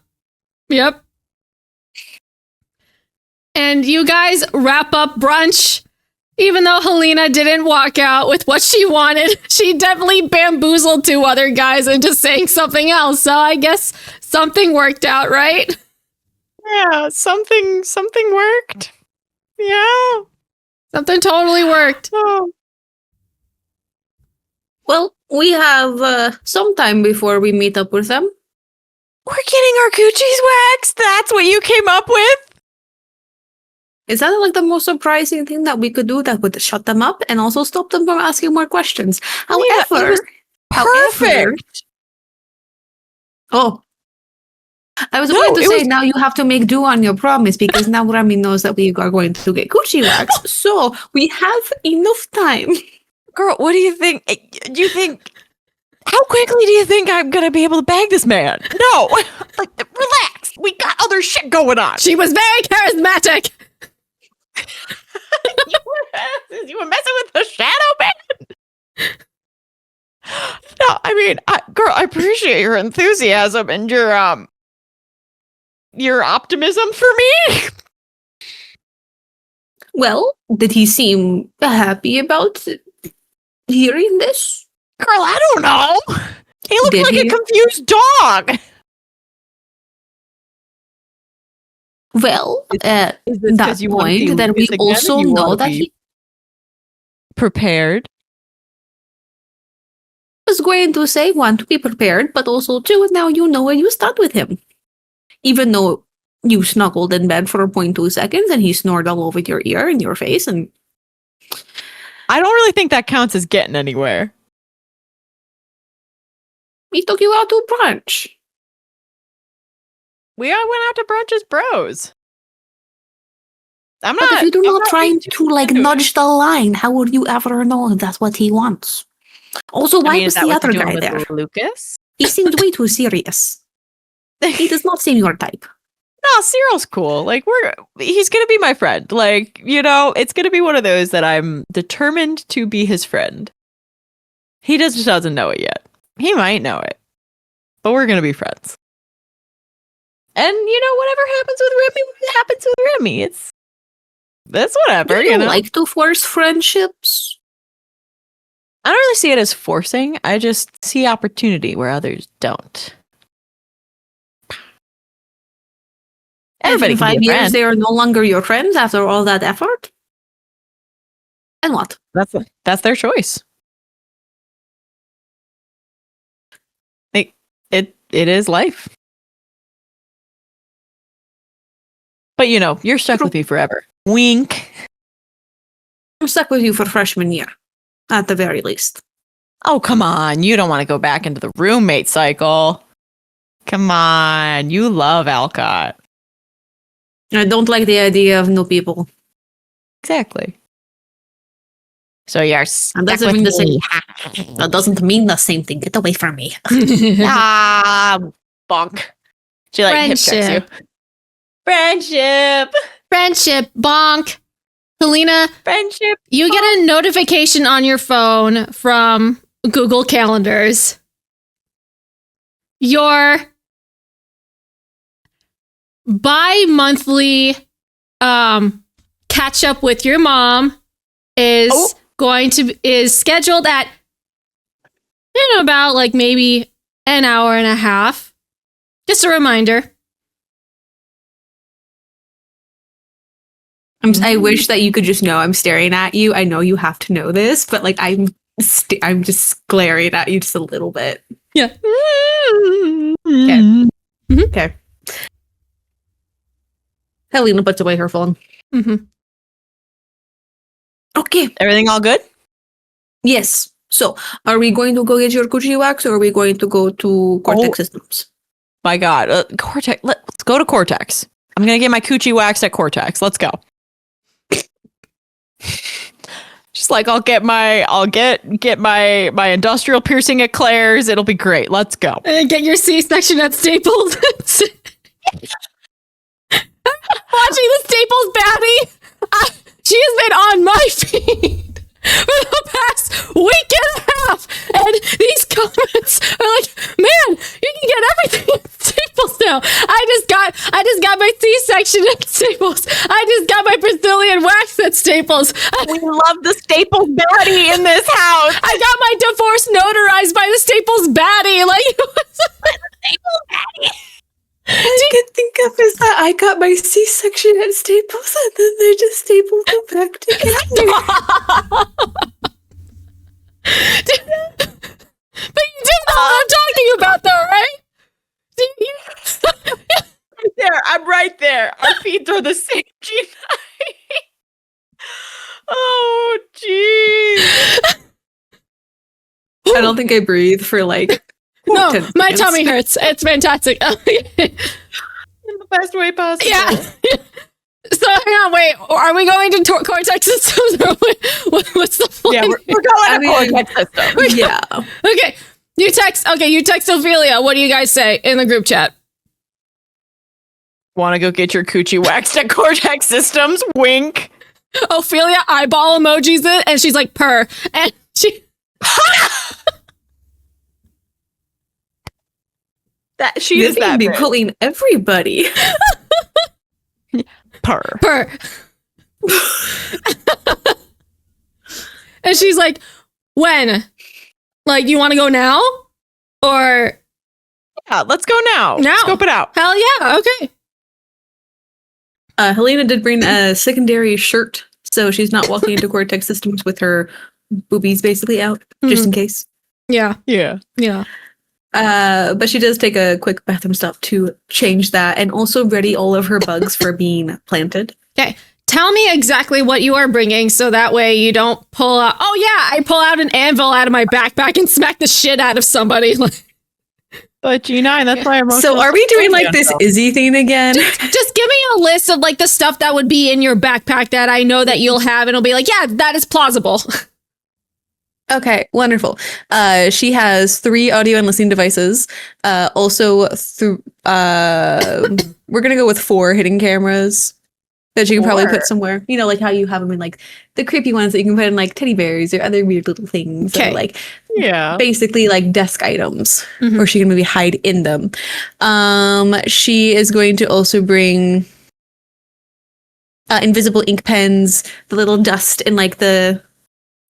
And you guys wrap up brunch. Even though Helena didn't walk out with what she wanted, she definitely bamboozled two other guys into saying something else. So I guess something worked out, right? Yeah, something worked. Yeah. Something totally worked. Oh. Well, we have some time before we meet up with them. We're getting our coochies waxed. That's what you came up with? Is that like the most surprising thing that we could do that would shut them up and also stop them from asking more questions? However, perfect. I was going to say now you have to make do on your promise because now Remy knows that we are going to get coochie wax. So we have enough time. Girl, what do you think? How quickly do you think I'm going to be able to bag this man? No, like, relax. We got other shit going on. She was very charismatic. You were messing with the shadow man? No, I mean, girl, I appreciate your enthusiasm and your optimism for me. Well, did he seem happy about hearing this? Girl, I don't know. He looked Did like he? a confused dog. Well, at Is this 'cause that you wanna see point, then we Lucas again, also or you know wanna that be he prepared? was going to say, one, to be prepared, but also, two, now you know where you start with him. Even though you snuggled in bed for 0.2 seconds and he snored all over your ear and your face, and I don't really think that counts as getting anywhere. he took you out to brunch. We all went out to brunch as bros. I'm But not. if you do I'm not try being to too like into it. nudge the line, how would you ever know that's what he wants? Also, why was is that the what other you're guy doing there? with Lucas? He seemed way too serious. He does not seem your type. No, Cyril's cool. Like he's gonna be my friend. Like, it's gonna be one of those that I'm determined to be his friend. He just doesn't know it yet. He might know it, but we're gonna be friends. And whatever happens with Remy, happens with Remy. That's whatever. Do you like to force friendships? I don't really see it as forcing. I just see opportunity where others don't. Everybody And in can 5 be a years, friend. they are no longer your friends after all that effort? And what? That's their choice. It is life. But you're stuck with me forever. Wink. I'm stuck with you for freshman year, at the very least. Oh, come on. You don't want to go back into the roommate cycle. Come on. You love Alcott. I don't like the idea of new people. Exactly. So you're stuck That doesn't with mean the me. same. That doesn't mean the same thing. Get away from me. Ah, bonk. She like hip checks you. Friendship. Friendship, bonk. Helena, Friendship. you get a notification on your phone from Google Calendars. Your bi-monthly catch up with your mom is is scheduled at about like maybe an hour and a half. Just a reminder. I wish that you could just know I'm staring at you. I know you have to know this, but like I'm just glaring at you just a little bit. Yeah. Okay. Mm-hmm. Okay. Helena puts away her phone. Mm-hmm. Okay. Everything all good? Yes. So, are we going to go get your coochie wax, or are we going to go to Cortex Systems? My God. Cortex. Let's go to Cortex. I'm going to get my coochie waxed at Cortex. Let's go. Just like I'll get my industrial piercing at Claire's. It'll be great. Let's go. And get your C-section at Staples. Watching the Staples baddie. She has been on my feed for the past week and a half, and these comments are like, "Man, you can get everything at Staples now." I just got my C-section at Staples. I just got my Brazilian wax at Staples. We love the Staples baddie in this house. I got my divorce notarized by the Staples baddie. Like, Staples baddie. All I can think of is that I got my C-section at Staples and then they just stapled them back together. But you do know what I'm talking about, though, right? Right there. I'm right there. Our feet are the same. Oh, jeez. I don't think I breathe for like No, 10 my seconds. tummy hurts. It's fantastic. In the best way possible. Yeah. So hang on, wait. Are we going to Cortex Systems? Or what's the plan? Yeah, we're going to Cortex Systems. Yeah. Okay. You text Ophelia. What do you guys say in the group chat? Want to go get your coochie waxed at Cortex Systems? Wink. Ophelia eyeball emojis it, and she's like, purr. And she... That she This is thing that be big. pulling everybody. Purr. Purr. And she's like, when? Like, you want to go now? Or... Yeah, let's go now. Now. Scope it out. Hell yeah, okay. Helena did bring a secondary shirt, so she's not walking into Cortex Systems with her boobies basically out, just in case. Yeah, Yeah. yeah. But she does take a quick bathroom stop to change that and also ready all of her bugs for being planted. Okay. Tell me exactly what you are bringing so that way you don't pull out. Oh, yeah, I pull out an anvil out of my backpack and smack the shit out of somebody. But G9, that's why I'm So are we doing like this Izzy thing again? Just give me a list of like the stuff that would be in your backpack that I know that you'll have, and it'll be like, yeah, that is plausible. Okay, wonderful. She has 3 audio and listening devices. Also, we're gonna go with 4 hidden cameras that you can probably put somewhere. You know, like how you have them in like the creepy ones that you can put in like teddy bears or other weird little things. That are, like basically like desk items, or she can maybe hide in them. She is going to also bring invisible ink pens, the little dust and like the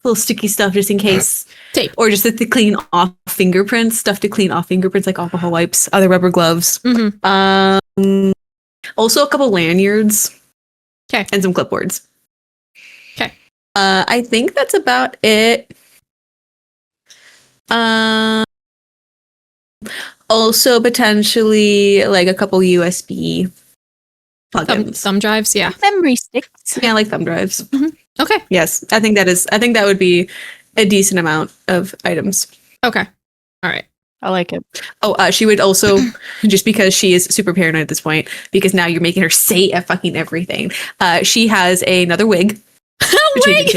little sticky stuff just in case. Tape. Or just to clean off fingerprints, stuff to clean off fingerprints like alcohol wipes, other rubber gloves. Also a couple lanyards. Okay. And some clipboards. Okay. I think that's about it. Also potentially like a couple USB plugins. Thumb drives, yeah. Memory sticks. Yeah, like thumb drives. Okay. Yes, I think that would be a decent amount of items. Okay. All right. I like it. Oh, she would also, just because she is super paranoid at this point, because now you're making her say fucking everything. She has another wig. Wig!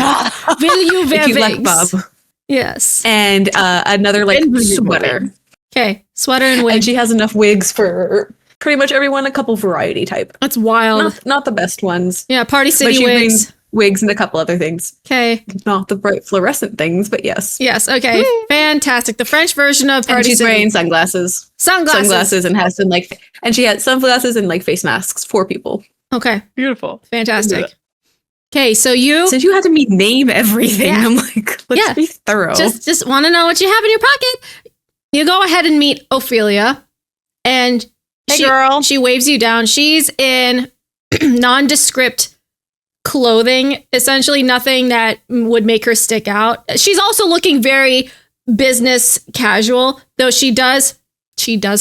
Will you wear If you like wigs? Bob. Yes. And another like sweater. Okay. Sweater and wig. And she has enough wigs for pretty much everyone, a couple variety type. That's wild. Not the best ones. Yeah, Party But City she wigs. brings wigs and a couple other things. Okay. Not the bright fluorescent things, but yes. Yes. Okay. Fantastic. The French version of Party And she's City. wearing sunglasses. Sunglasses. And has some and she had sunglasses and like face masks for people. Okay. Beautiful. Fantastic. Okay, so you Since you had to name everything, Yeah. I'm like, let's be thorough. just want to know what you have in your pocket. You go ahead and meet Ophelia, and Hey, girl. she waves you down. She's in nondescript clothing, essentially nothing that would make her stick out. She's also looking very business casual, though she does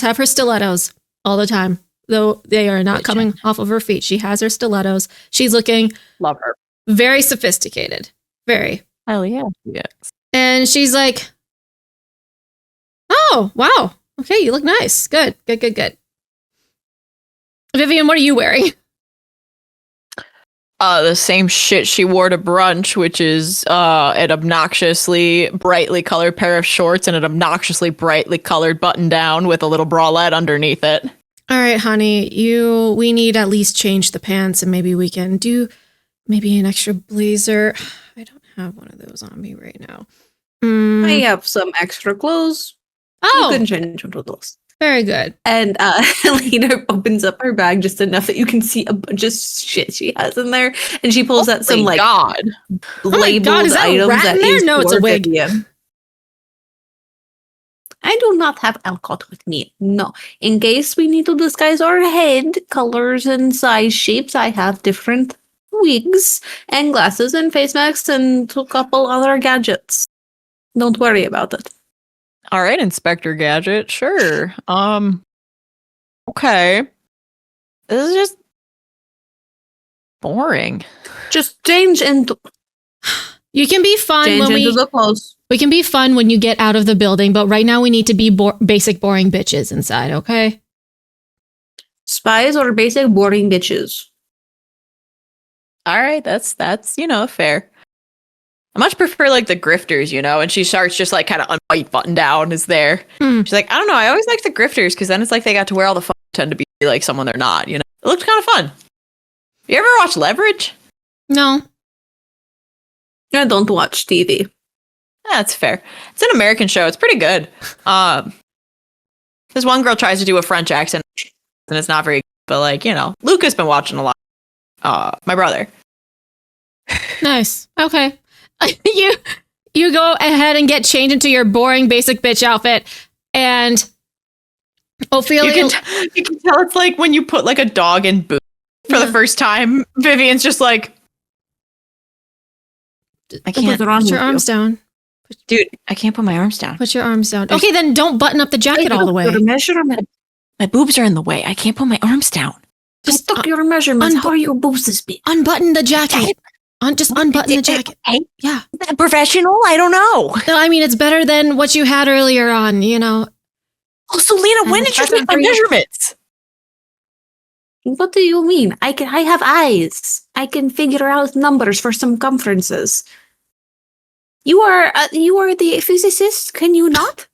have her stilettos all the time, though they are not coming off of her feet. She has her stilettos. She's looking Love her. very sophisticated. Very. Hell yeah. Yes. And she's like, oh, wow. Okay, you look nice. Good. Vivian, what are you wearing? The same shit she wore to brunch, which is an obnoxiously brightly colored pair of shorts and an obnoxiously brightly colored button down with a little bralette underneath it. All right, honey, we need at least change the pants, and maybe we can do maybe an extra blazer. I don't have one of those on me right now. I have some extra clothes. Oh, You can change into those. very good. And Helena opens up her bag just enough that you can see a bunch of shit she has in there. And she pulls out some Thank God. labeled God, is that a items rat that in there? is No, it's a for wig. Vivian. I do not have Alcott with me. No. In case we need to disguise our head, colors and size shapes, I have different wigs and glasses and face masks and a couple other gadgets. Don't worry about it. All right, Inspector Gadget. Sure. Okay. This is just boring. Just change into You can be fun the clothes. we can be fun when you get out of the building, but right now we need to be basic boring bitches inside, okay? Spies or basic boring bitches. All right, that's fair. I much prefer like the grifters, and she starts just like kind of white button down is there. She's like, I don't know, I always like the grifters because then it's like they got to wear all the fun, tend to be like someone they're not, It looks kind of fun. You ever watch Leverage? No. I don't watch TV. That's fair. It's an American show. It's pretty good. This one girl tries to do a French accent and it's not very good, but like, Luke has been watching a lot. My brother. Nice. Okay. You go ahead and get changed into your boring basic bitch outfit, and Ophelia. You can tell it's like when you put like a dog in boots for the first time. Vivian's just like, I can't. Put your arms down. Dude, I can't put my arms down. Put your arms down. Okay, then don't button up the jacket all the way. Measurement. My boobs are in the way. I can't put my arms down. Just took your measurements. How are your boobs this big? Unbutton the jacket. Just unbutton the jacket. Hey, Yeah. professional? I don't know. No, I mean, it's better than what you had earlier on, Oh, so Lena, when did you take my measurements? What do you mean? I have eyes. I can figure out numbers for some conferences. You are the physicist, can you not?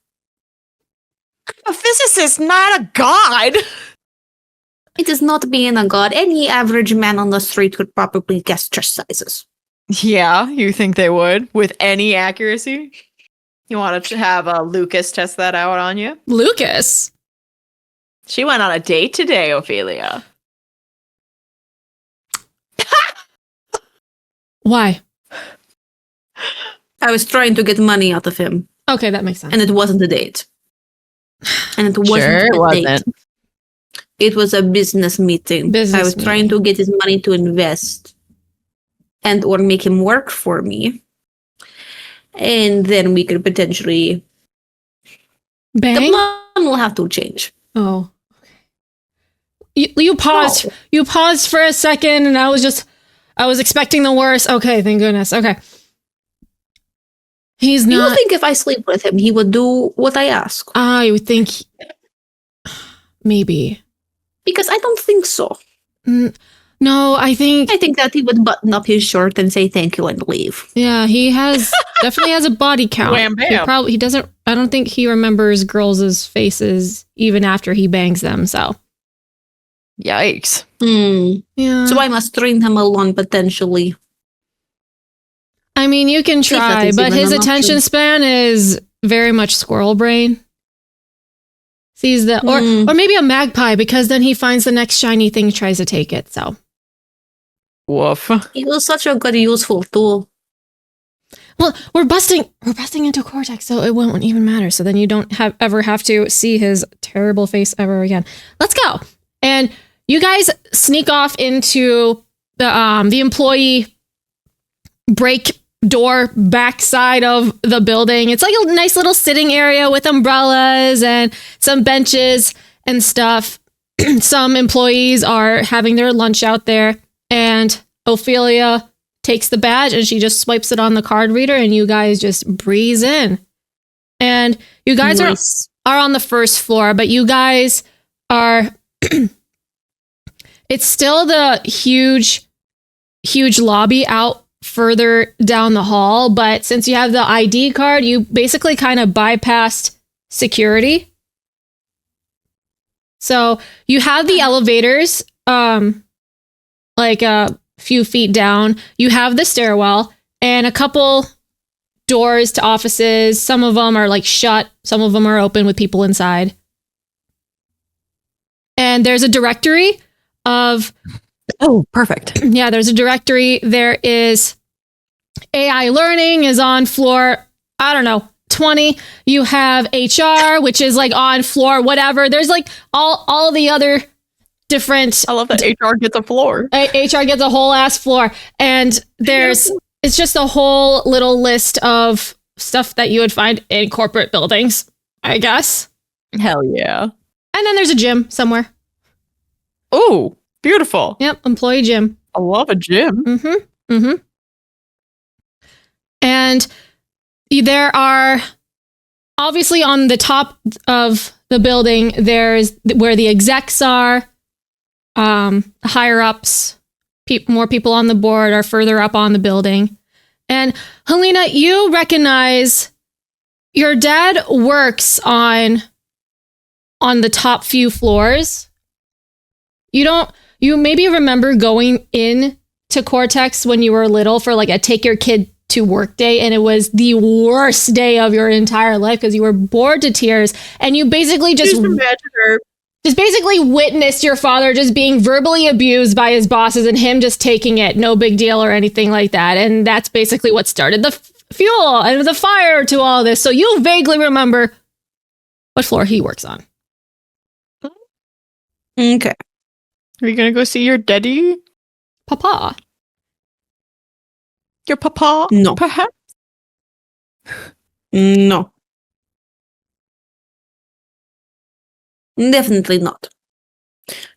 A physicist, not a god. It is not being a god. Any average man on the street could probably guess chest sizes. Yeah, you think they would with any accuracy? You want to have Lucas test that out on you? Lucas. She went on a date today, Ophelia. Why? I was trying to get money out of him, Okay, that makes sense. and it wasn't a date. And it wasn't Sure, it a wasn't. date. It was a business meeting. Business I was trying to get his money to invest and or make him work for me. And then we could potentially Bang? the plan will have to change. Oh. You paused. No. You paused for a second, and I was just I was expecting the worst. Okay, thank goodness. Okay. He's Do you not. think if I sleep with him, he would do what I ask? I would think maybe. Because I don't think so. No, I think that he would button up his shirt and say thank you and leave. yeah, he definitely has a body count. Wham, bam. He doesn't. I don't think he remembers girls' faces even after he bangs them. So Yikes. yeah. So I must train him along potentially. I mean, you can If that try, is but even his an attention option. span is very much squirrel brain. Sees the or maybe a magpie, because then he finds the next shiny thing, tries to take it. So Woof. He was such a good, useful tool. well, we're busting into Cortex, so it won't even matter. So then you don't ever have to see his terrible face ever again. Let's go. And you guys sneak off into the employee break door backside of the building. It's like a nice little sitting area with umbrellas and some benches and stuff. Some employees are having their lunch out there, and Ophelia takes the badge and she just swipes it on the card reader, and you guys just breeze in. And you guys Nice. are on the first floor, but you guys are it's still the huge lobby out further down the hall, but since you have the ID card, you basically kind of bypassed security. So you have the elevators, like a few feet down. You have the stairwell and a couple doors to offices. Some of them are like shut. Some of them are open with people inside. And there's a directory of Oh, perfect. yeah, there's a directory. There is AI learning is on floor, I don't know, 20. You have HR, which is like on floor, whatever. There's like all the other different I love that HR gets a floor. HR gets a whole ass floor. And it's just a whole little list of stuff that you would find in corporate buildings, I guess. Hell yeah. And then there's a gym somewhere. Oh, beautiful. Yep, employee gym. I love a gym. And there are obviously on the top of the building, there's where the execs are, higher ups, more people on the board are further up on the building. And Helena, you recognize your dad works on the top few floors. You maybe remember going in to Cortex when you were little for like a take your kid to work day, and it was the worst day of your entire life because you were bored to tears, and you basically just basically witnessed your father just being verbally abused by his bosses and him just taking it, no big deal or anything like that. And that's basically what started the fuel and the fire to all this. So you vaguely remember what floor he works on. Okay. Are you going to go see your daddy? Papa. Your papa? No. Perhaps? No. Definitely not.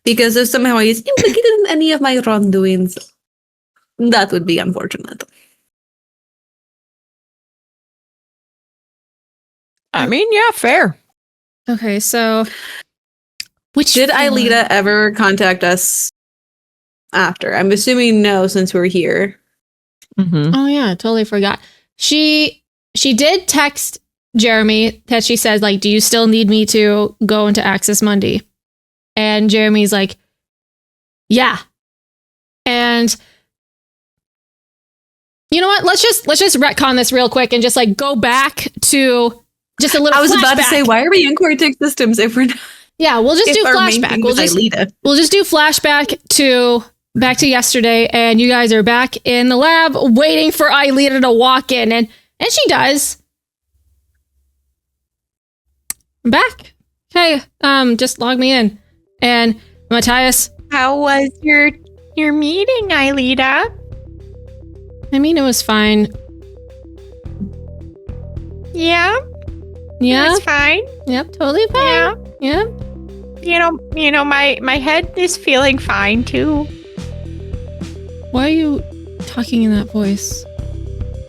Because if somehow he is implicated in any of my wrongdoings, that would be unfortunate. I mean, yeah, fair. Okay, so Did Aelita ever contact us after? I'm assuming no, since we're here. Mm-hmm. Oh yeah, totally forgot. She did text Jeremy that she says like, "Do you still need me to go into Access Monday?" And Jeremy's like, "Yeah." And you know what? Let's just retcon this real quick and just like go back to just a little. I was about to flashback. say, why are we in Cortex Systems if we're not? Yeah, we'll just do If our main flashback. thing We'll was just Aelita. do flashback to back to yesterday, and you guys are back in the lab waiting for Aelita to walk in, and she does. I'm back. Okay, just log me in. And Matthias, How was your meeting, Aelita? I mean, it was fine. Yeah, Yeah, it's fine. yep, totally fine. Yeah. You know, my head is feeling fine too. Why are you talking in that voice?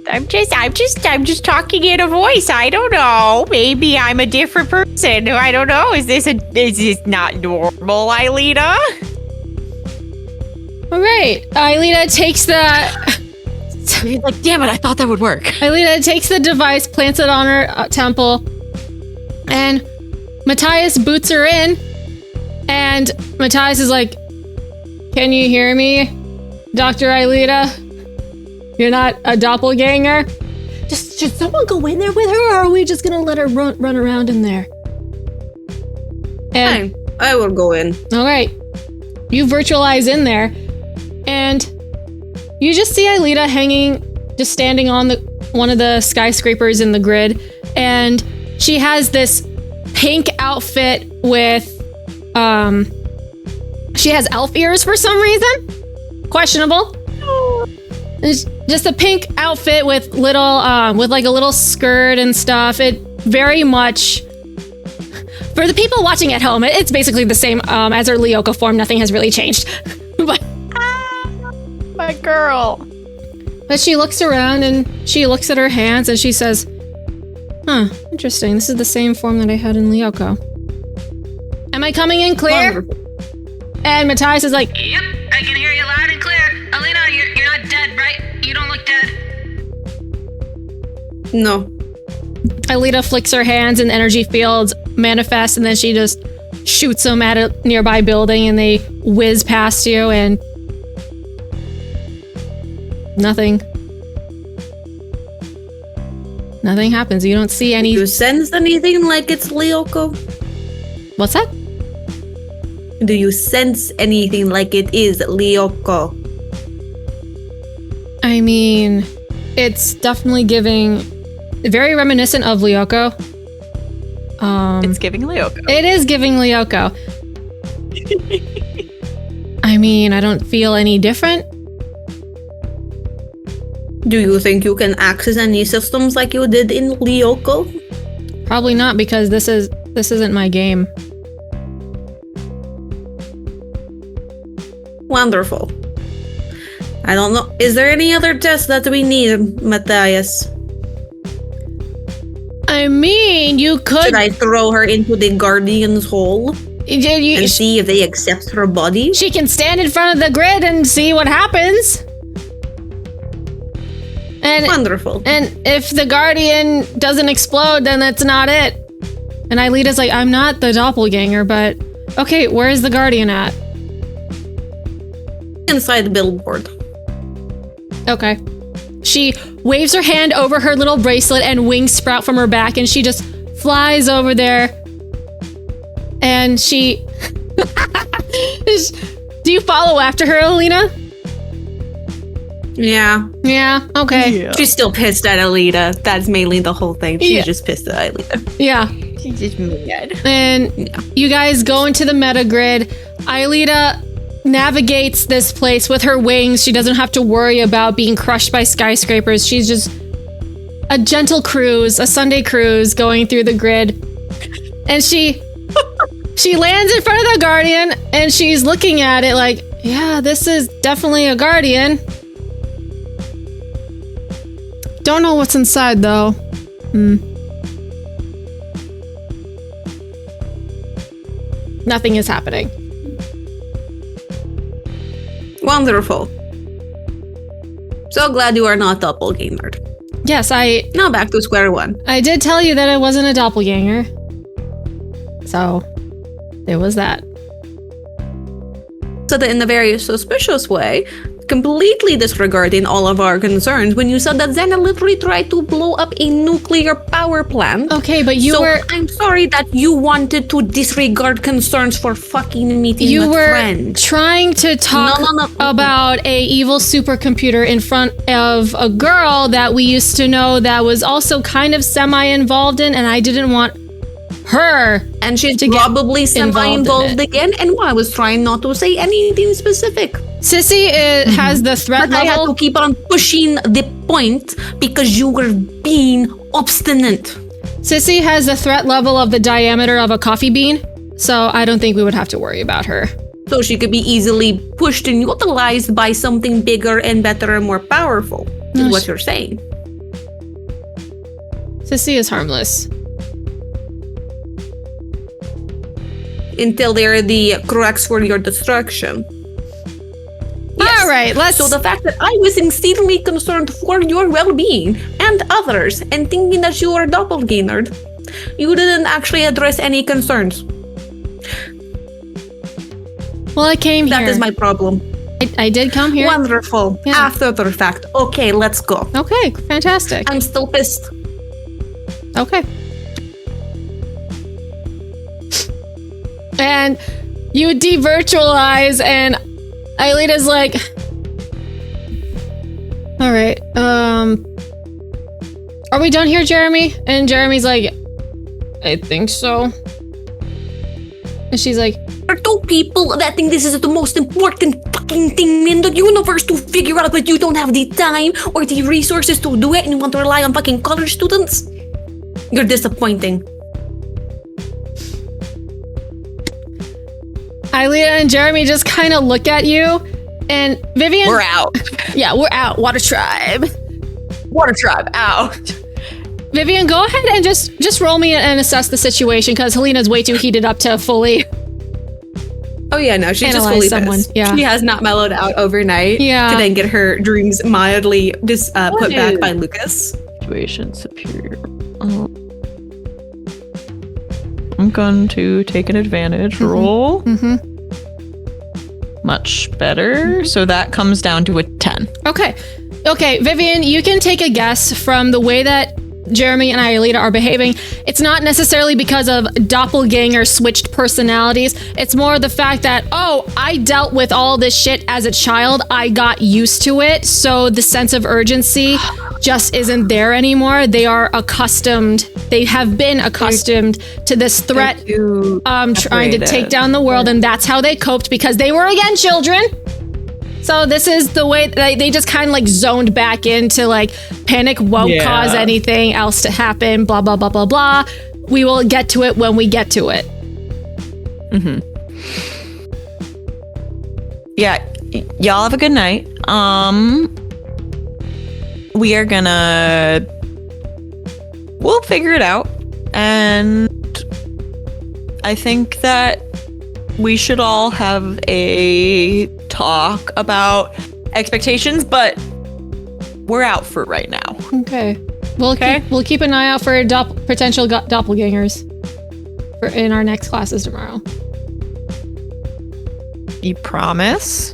I'm just talking in a voice. I don't know. Maybe I'm a different person. I don't know. Is this not normal, Aelita? All right. Aelita takes the... He's like, damn it, I thought that would work. Aelita takes the device, plants it on her temple, and Matthias boots her in. And Matthias is like, can you hear me, Dr. Aelita? You're not a doppelganger? Should someone go in there with her, or are we just gonna let her run around in there? And Fine. I will go in. all right, you virtualize in there, and you just see Aelita just standing on one of the skyscrapers in the grid, and she has this pink outfit with, she has elf ears for some reason. Questionable. It's just a pink outfit with like a little skirt and stuff. It very much, for the people watching at home, it's basically the same as her Lyoko form. Nothing has really changed. But My girl. But she looks around and she looks at her hands and she says, huh, interesting. This is the same form that I had in Lyoko. Am I coming in clear? Wonderful. And Matthias is like, Yep, I can hear you loud and clear. Alina, you're not dead, right? You don't look dead. No. Aelita flicks her hands and energy fields manifest, and then she just shoots them at a nearby building and they whiz past you and nothing happens. You don't see any. Do you sense anything like it's Lyoko? What's that? Do you sense anything like it is Lyoko? I mean, it's definitely giving very reminiscent of Lyoko. It's giving Lyoko. It is giving Lyoko. I mean, I don't feel any different. Do you think you can access any systems like you did in Lyoko? Probably not, because this isn't my game. Wonderful. I don't know. Is there any other test that we need, Matthias? I mean, you could. Should I throw her into the Guardian's hole and see if they accept her body? She can stand in front of the grid and see what happens. And Wonderful. And if the Guardian doesn't explode, then that's not it. And Aelita's like, I'm not the doppelganger, but okay, where is the Guardian at? Inside the billboard. Okay. She waves her hand over her little bracelet and wings sprout from her back and she just flies over there. And she... Do you follow after her, Alina? Yeah. Yeah, okay. Yeah. She's still pissed at Aelita. That's mainly the whole thing. She's Yeah. just pissed at Aelita. Yeah. She's just mad. And you guys go into the metagrid. Aelita navigates this place with her wings. She doesn't have to worry about being crushed by skyscrapers. She's just a gentle cruise, a Sunday cruise going through the grid. And she lands in front of the Guardian and she's looking at it like, yeah, this is definitely a Guardian. Don't know what's inside though. Nothing is happening. Wonderful. So glad you are not doppelganger. Yes, Now back to square one. I did tell you that I wasn't a doppelganger. So, there was that. So that in a very suspicious way, completely disregarding all of our concerns when you said that Xana literally tried to blow up a nuclear power plant. Okay, but I'm sorry that you wanted to disregard concerns for fucking meeting you with were friends. trying to talk No. about a evil supercomputer in front of a girl that we used to know that was also kind of semi-involved in, and I didn't want her. And she's to get probably involved semi-involved in it. again, and I was trying not to say anything specific. Sissy has the threat But I had to level. keep on pushing the point because you were being obstinate. Sissy has the threat level of the diameter of a coffee bean, so I don't think we would have to worry about her So she could be easily pushed and utilized by something bigger and better and more powerful, is what you're saying. Sissy is harmless. Until they're the crux for your destruction. All right, let's... So the fact that I was exceedingly concerned for your well-being and others and thinking that you were a doppelganger, you didn't actually address any concerns. Well, I came here. That is my problem. I did come here. Wonderful. Yeah. After the fact. Okay, let's go. Okay, fantastic. I'm still pissed. Okay. And you devirtualize, and Aelita's like, all right, are we done here, Jeremy? And Jeremy's like, I think so. And she's like, There are two people that think this is the most important fucking thing in the universe to figure out, but you don't have the time or the resources to do it and you want to rely on fucking college students? You're disappointing. Aelita and Jeremy just kind of look at you, and Vivian... We're out. Yeah, we're out. Water Tribe. Water Tribe, out. Vivian, go ahead and just roll me and assess the situation, because Helena's way too heated up to fully... Oh yeah, no, she's just Analyze fully someone, pissed. yeah. She has not mellowed out overnight. Yeah. To then get her dreams mildly put back by Lucas. Situation superior. I'm going to take an advantage roll. Mm-hmm. Much better. So that comes down to a 10. Okay, Vivian, you can take a guess from the way that Jeremy and Aelita are behaving. It's not necessarily because of doppelganger switched personalities. It's more the fact that, oh, I dealt with all this shit as a child. I got used to it. So the sense of urgency just isn't there anymore. They are accustomed. They have been accustomed to this threat, trying to take down the world. And that's how they coped, because they were, again, children. So this is the way they just kind of like zoned back into like panic won't cause anything else to happen, blah, blah, blah, blah, blah. We will get to it when we get to it. Mm-hmm. Yeah, y'all have a good night. We are we'll figure it out. And I think that we should all have a talk about expectations, but we're out for right now. Okay. We'll keep an eye out for potential doppelgangers in our next classes tomorrow. You promise?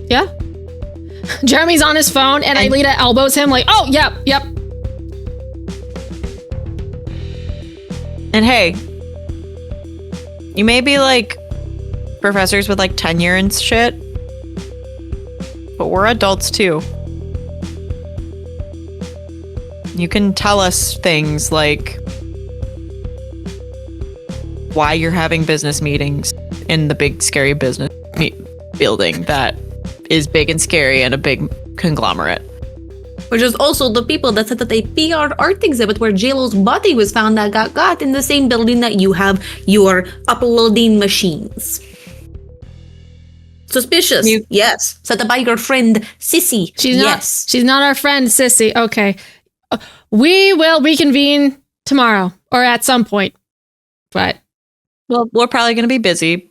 Yeah. Jeremy's on his phone, and Aelita elbows him like, oh, yep. And hey, you may be like professors with like tenure and shit, but we're adults too. You can tell us things like why you're having business meetings in the big scary business building that is big and scary and a big conglomerate. Which is also the people that said that a PR art exhibit where JLo's body was found that got in the same building that you have your uploading machines. Suspicious. Yes. Said by your friend Sissy. She's not our friend Sissy. Okay. We will reconvene tomorrow or at some point. But well, we're probably going to be busy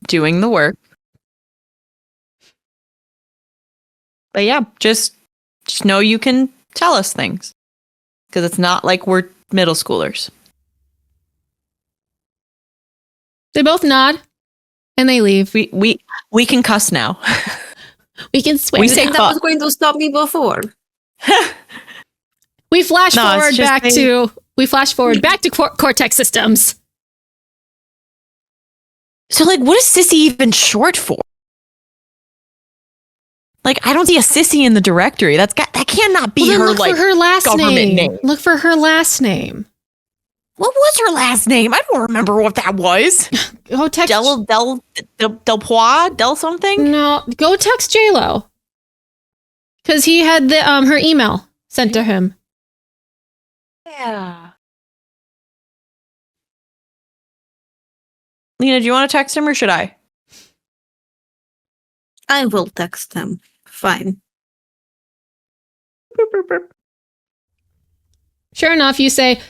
doing the work. But yeah, just know you can tell us things, because it's not like we're middle schoolers. They both nod and they leave. We can cuss now. We can swear. We say that was going to stop me before. We flash forward back to Cortex Systems. So like, what is Sissy even short for? Like, I don't see a Sissy in the directory. That cannot be her like government name. Look for her last name. What was her last name? I don't remember what that was. Go text Del Pois? Del something? No, go text JLo. Because he had the her email sent to him. Yeah. Lena, do you want to text him or should I? I will text him. Fine. Sure enough, you say,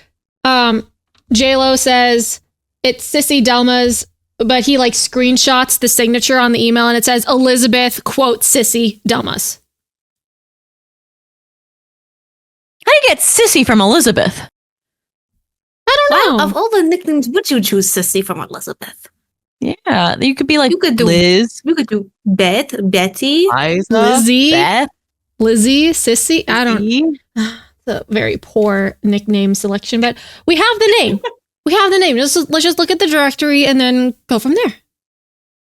JLo says it's Sissy Delma's, but he like screenshots the signature on the email and it says Elizabeth, quote, Sissy Delma's. How do you get Sissy from Elizabeth? I don't know. Of all the nicknames, would you choose Sissy from Elizabeth? Yeah, you could be like You could do Liz, You could do Beth, Betty. Liza, Lizzie, Beth, Lizzie, Sissy. I don't. Sissy. It's a very poor nickname selection, but we have the name. We have the name. Let's just look at the directory and then go from there.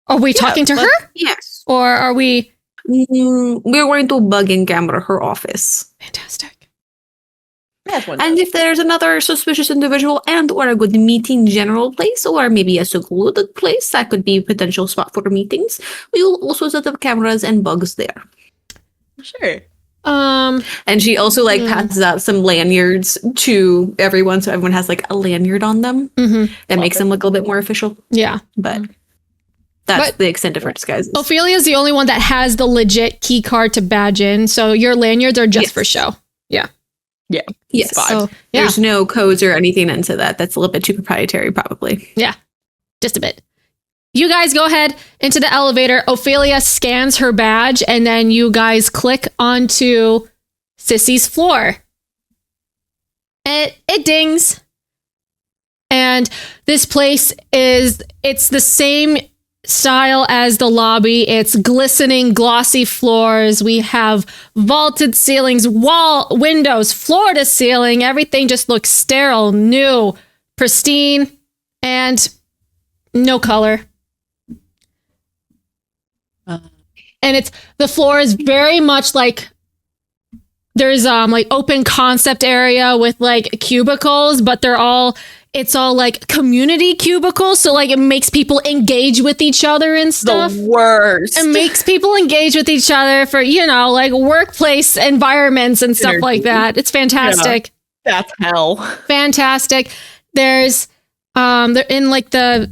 Are we talking to her, Yes. or are we? We're going to bug in camera her office. Fantastic. And if there's another suspicious individual and or a good meeting general place or maybe a secluded place, that could be a potential spot for meetings, we will also set up cameras and bugs there. Sure. And she also passes out some lanyards to everyone, so everyone has like a lanyard on them. Mm-hmm. That makes them look a little bit more official. Yeah. But that's the extent of her disguises. Ophelia's the only one that has the legit key card to badge in, so your lanyards are just for show. Yeah. Yeah. Yes. So, yeah. There's no codes or anything into that. That's a little bit too proprietary, probably. Yeah. Just a bit. You guys go ahead into the elevator. Ophelia scans her badge, and then you guys click onto Sissy's floor. It dings. And this place it's the same style as the lobby. It's glistening, glossy floors. We have vaulted ceilings, windows, floor to ceiling. Everything just looks sterile, new, pristine, and no color. And the floor is very much like there's like open concept area with like cubicles, but it's all like community cubicles, so like it makes people engage with each other and stuff. The worst. It makes people engage with each other for like workplace environments and stuff like that. It's fantastic. Yeah, that's hell. Fantastic. There's they're in like the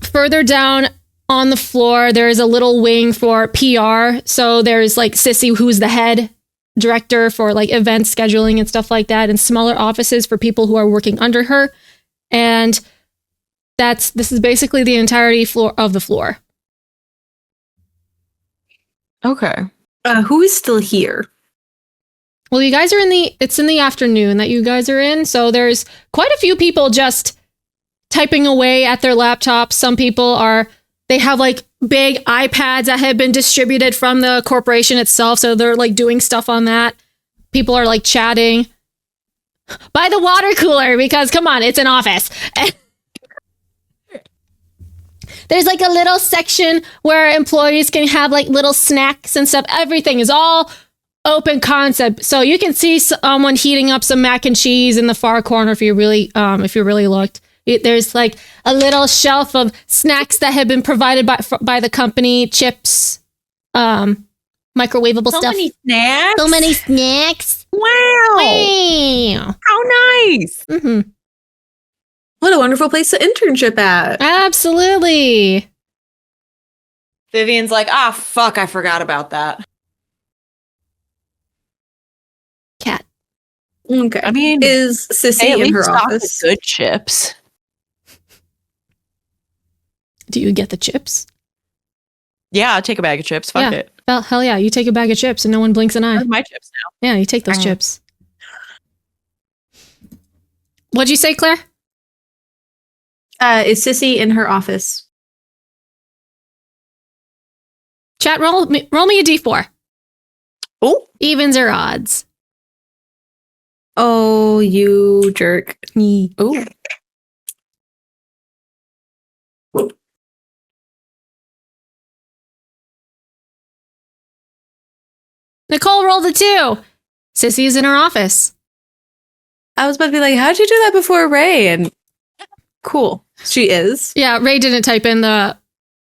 further down on the floor, there's a little wing for PR. So there's like Sissy, who's the head director for like event scheduling and stuff like that, and smaller offices for people who are working under her. And this is basically the entirety of the floor. Okay. Who is still here? Well, you guys are it's in the afternoon that you guys are in. So there's quite a few people just typing away at their laptops. Some people they have like big iPads that have been distributed from the corporation itself. So they're like doing stuff on that. People are like chatting by the water cooler because come on, it's an office. There's like a little section where employees can have like little snacks and stuff. Everything is all open concept. So you can see someone heating up some mac and cheese in the far corner if you really looked. There's like a little shelf of snacks that have been provided by the company, chips, microwavable stuff. So many snacks. Wow. How nice. Mm-hmm. What a wonderful place to internship at. Absolutely. Vivian's like, fuck, I forgot about that. Cat. Okay. I mean, is Sissy in her office? Good chips. Do you get the chips? Yeah, I'll take a bag of chips. Fuck it. Well, hell yeah. You take a bag of chips and no one blinks an eye. My chips now. Yeah, you take those chips. What'd you say, Claire? Is Sissy in her office? Chat, roll me a d4. Oh. Evens or odds? Oh, you jerk. Oh. Nicole rolled a 2. Sissy is in her office. I was about to be like, how'd you do that before Ray? And cool. She is. Yeah, Ray didn't type in the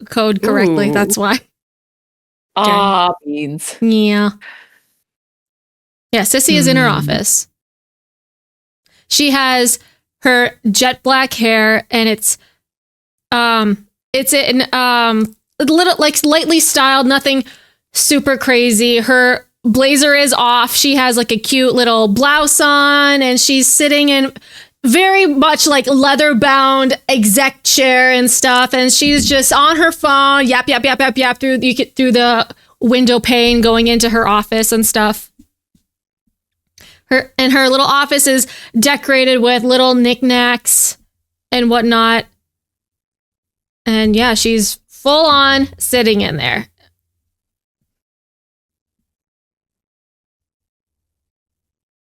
code correctly. Ooh. That's why. Beans. Yeah. Yeah, Sissy is in her office. She has her jet black hair and it's It's in a little like lightly styled, nothing super crazy. Her blazer is off. She has like a cute little blouse on, and she's sitting in very much like leather bound exec chair and stuff. And she's just on her phone, yap through the window pane going into her office and stuff. Her little office is decorated with little knickknacks and whatnot. And yeah, she's full on sitting in there.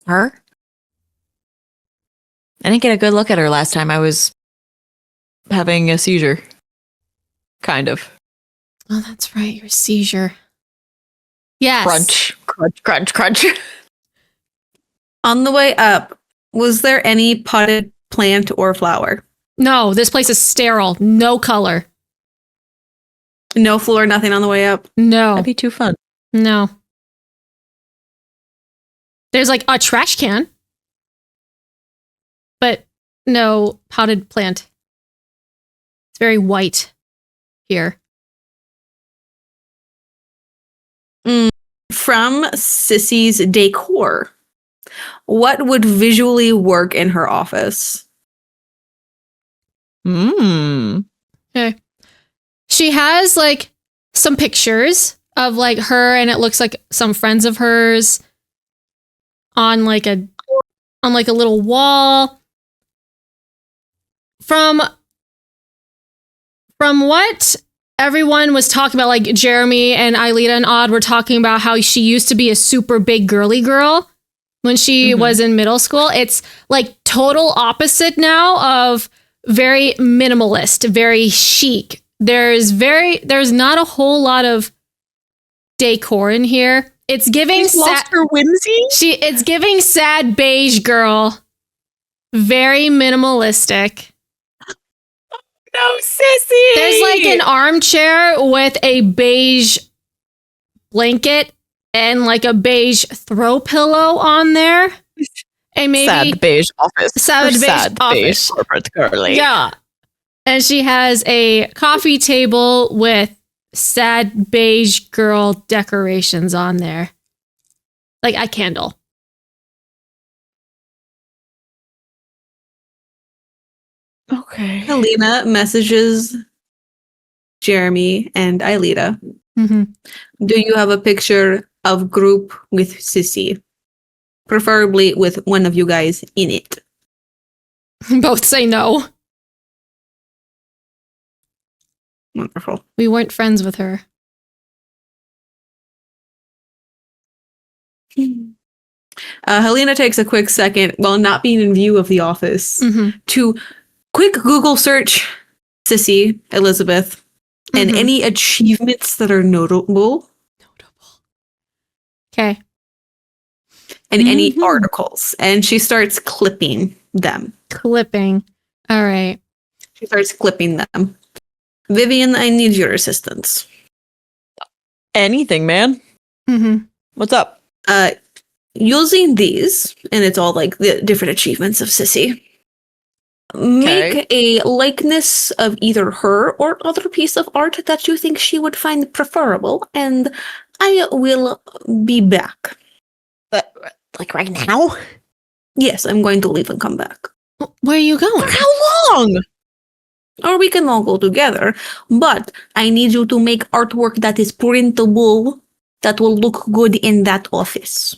Her? I didn't get a good look at her last time. I was having a seizure. Kind of. Oh, that's right. Your seizure. Yes. Crunch. On the way up, was there any potted plant or flower? No, this place is sterile. No color. No floor, nothing on the way up? No. That'd be too fun. No. There's like a trash can, but no potted plant. It's very white here. From Sissy's decor, what would visually work in her office? Okay. She has like some pictures of like her, and it looks like some friends of hers on like a little wall. From what everyone was talking about, like Jeremy and Aelita and Odd were talking about how she used to be a super big girly girl when she was in middle school. It's like total opposite now of very minimalist, very chic. There's not a whole lot of decor in here. It's giving lost her whimsy. It's giving sad beige girl. Very minimalistic. No, Sissy. There's like an armchair with a beige blanket and like a beige throw pillow on there. And maybe sad beige office. Sad beige corporate girly. Yeah. And she has a coffee table with sad beige girl decorations on there. Like a candle. Okay. Helena messages Jeremy and Aelita. Do you have a picture of group with Sissy? Preferably with one of you guys in it. Both say no. Wonderful. We weren't friends with her. Helena takes a quick second, while not being in view of the office, to quick Google search Sissy, Elizabeth, and any achievements that are notable. Okay. And any articles. And she starts clipping them. Clipping. All right. She starts clipping them. Vivian, I need your assistance. Anything, man. What's up? Using these, and it's all like the different achievements of Sissy. Make a likeness of either her or other piece of art that you think she would find preferable, and I will be back. Like right now? Yes, I'm going to leave and come back. Where are you going? For how long? Or we can all go together, but I need you to make artwork that is printable, that will look good in that office.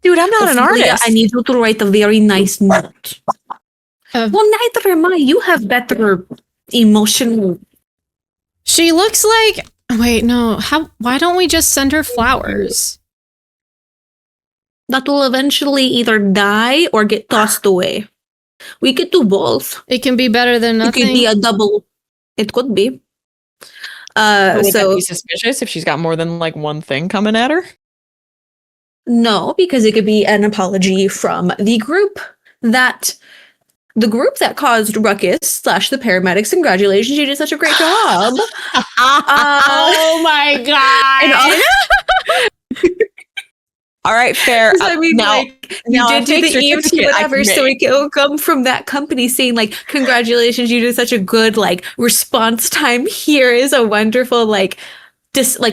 Dude, I'm not an artist. I need you to write a very nice note. Well, neither am I. You have better emotional. She looks like. Wait, no. Why don't we just send her flowers? That will eventually either die or get tossed away. We could do both. It can be better than nothing. It could be a double. It could be. Would that be suspicious if she's got more than like one thing coming at her? No, because it could be an apology from the group that caused ruckus / the paramedics. Congratulations, you did such a great job. Oh my god! And All right, right, fair. I mean, now, like, you now did do the EMT, certificate I whatever, can so make. it will come from that company saying, like, congratulations, you did such a good, like, response time. Here is a wonderful, like,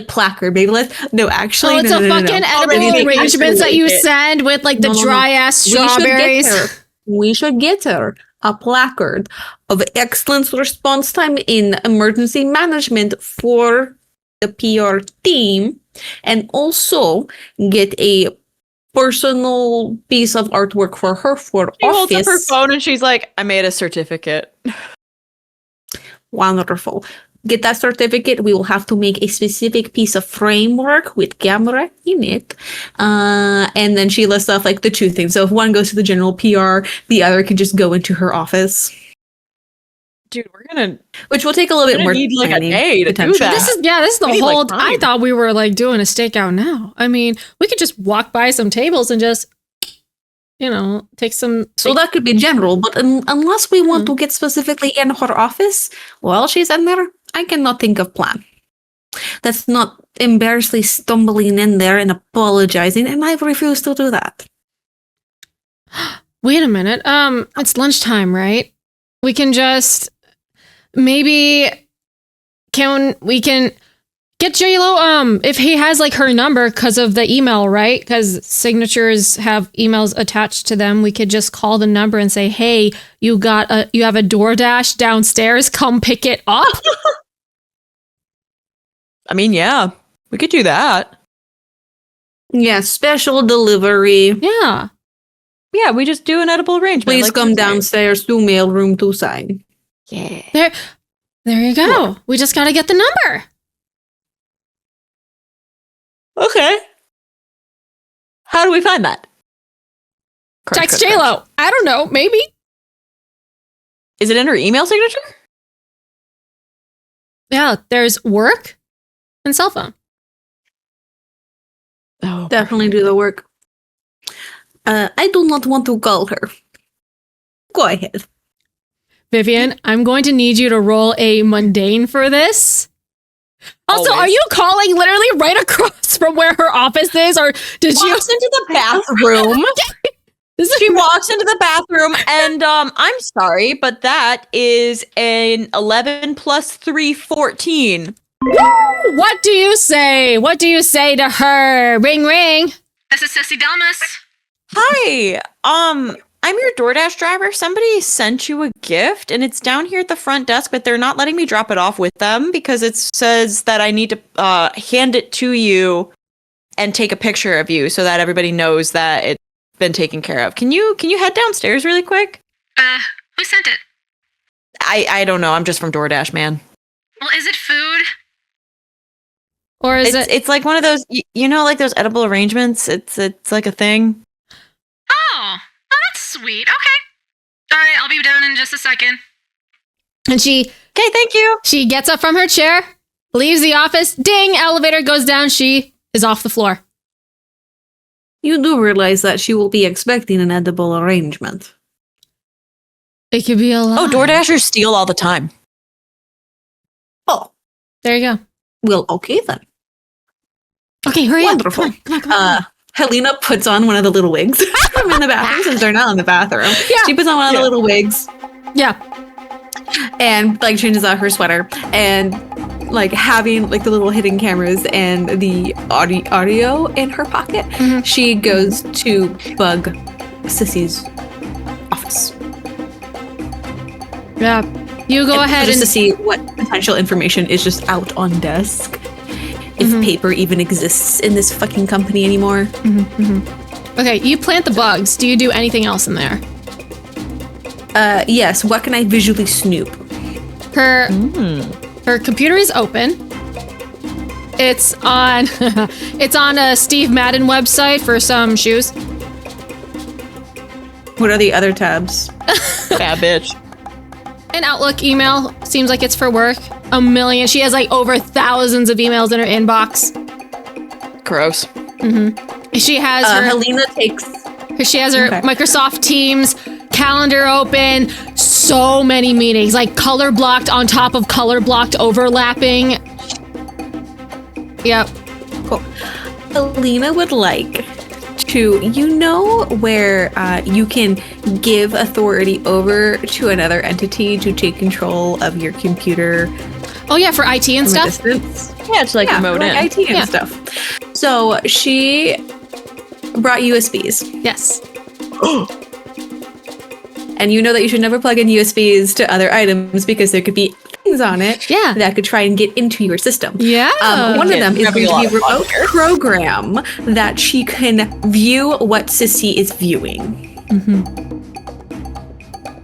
placard. Maybe no, actually, Oh, it's no, a no, no, fucking no. edible Already arrangements that you calculated. send with like the No, no, no. dry ass We should get strawberries. her. We should get her a placard of excellent response time in emergency management for the PR team, and also get a personal piece of artwork for her for She holds up her office. phone and she's like, I made a certificate. Wonderful. Get that certificate. We will have to make a specific piece of framework with camera in it. And then she lists off like the two things. So if one goes to the general PR, the other can just go into her office, Dude, we're gonna which will take a little bit more need like a planning, day to do potentially. that. This is the We need, like, whole. I time. thought we were like doing a stakeout now. I mean, we could just walk by some tables and just, take some. So that could be general, but unless we want to get specifically in her office while she's in there, I cannot think of plan. That's not embarrassingly stumbling in there and apologizing, and I refuse to do that. Wait a minute. It's lunchtime, right? We can just maybe we can get JLo if he has like her number because of the email, right? Because signatures have emails attached to them. We could just call the number and say, "Hey, you have a DoorDash downstairs. Come pick it up." I mean, yeah, we could do that. Yeah, special delivery. Yeah. Yeah, we just do an edible arrangement. Please like come you said. downstairs to mailroom to sign. Yeah. There you go. We just got to get the number. Okay. How do we find that? Text JLo. I don't know. Maybe. Is it in her email signature? Yeah. There's work and cell phone. Oh, Definitely do the work. I do not want to call her. Go ahead. Vivian, I'm going to need you to roll a mundane for this. Also, Always. are you calling literally right across from where her office is, or did you? walks into the bathroom. She walks into the bathroom, and I'm sorry, but that is an 11 plus 3, 14. What do you say? What do you say to her? Ring, ring. This is Sissy Delmas. Hi, I'm your DoorDash driver. Somebody sent you a gift, and it's down here at the front desk, but they're not letting me drop it off with them because it says that I need to hand it to you and take a picture of you so that everybody knows that it's been taken care of. Can you head downstairs really quick? Who sent it? I don't know. I'm just from DoorDash, man. Well, is it food? Or is It's like one of those, like those edible arrangements. It's like a thing. Oh, well, that's sweet. Okay. All right, I'll be down in just a second. And she Okay, thank you. gets up from her chair, leaves the office. Ding! Elevator goes down. She is off the floor. You do realize that she will be expecting an edible arrangement. It could be a lie. Oh, DoorDashers steal all the time. Oh, There you go. well, okay then. Okay, hurry Wonderful. up. Come on. Helena puts on one of the little wigs from in the bathroom since they're not in the bathroom. Yeah. She puts on one of the little wigs Yeah. and like changes out her sweater and like having like the little hidden cameras and the audio in her pocket. Mhm. She goes to bug Sissy's office. Yeah. You go ahead just and to see what potential information is just out on desk. If Mhm. paper even exists in this fucking company anymore. Okay, you plant the bugs. Do you do anything else in there? Yes, what can I visually snoop? Her computer is open. It's on it's on a Steve Madden website for some shoes. What are the other tabs? Bad bitch. An Outlook email seems like it's for work. A million. She has like over thousands of emails in her inbox. Gross. She has Helena takes she has her Okay. Microsoft Teams calendar open. So many meetings, like color blocked on top of color blocked overlapping. Yep. Helena would like where you can give authority over to another entity to take control of your computer Oh yeah, for IT and from a stuff. distance? Yeah, it's like remote like in. IT and Yeah. stuff. So she brought USBs. Yes. And you know that you should never plug in USBs to other items because there could be things on it Yeah. that could try and get into your system. Yeah. One of them is Having going a to be a lot of fun remote here. program that she can view what Sissy is viewing.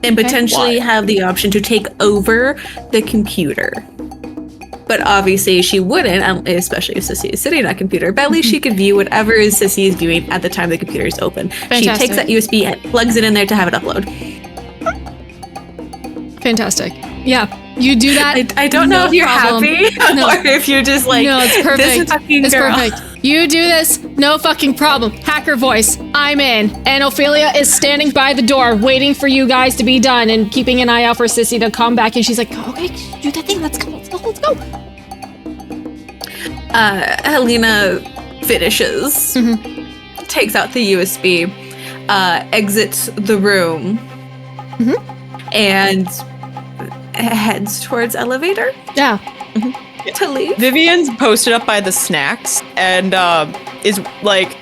And potentially have the option to take over the computer. But obviously she wouldn't, especially if Sissy is sitting on a computer. But at least she could view whatever Sissy is viewing at the time the computer is open. She Fantastic. takes that USB and plugs it in there to have it upload. Fantastic. Yeah. You do that. I don't know no if you're problem. happy No. or if you're just like, No, it's perfect. this fucking It's girl. perfect. You do this, no fucking problem. Hacker voice, I'm in. And Ophelia is standing by the door, waiting for you guys to be done and keeping an eye out for Sissy to come back. And she's like, okay, do that thing. Let's go. Helena finishes, takes out the USB, exits the room, and heads towards elevator Yeah. to leave. Vivian's posted up by the snacks and is like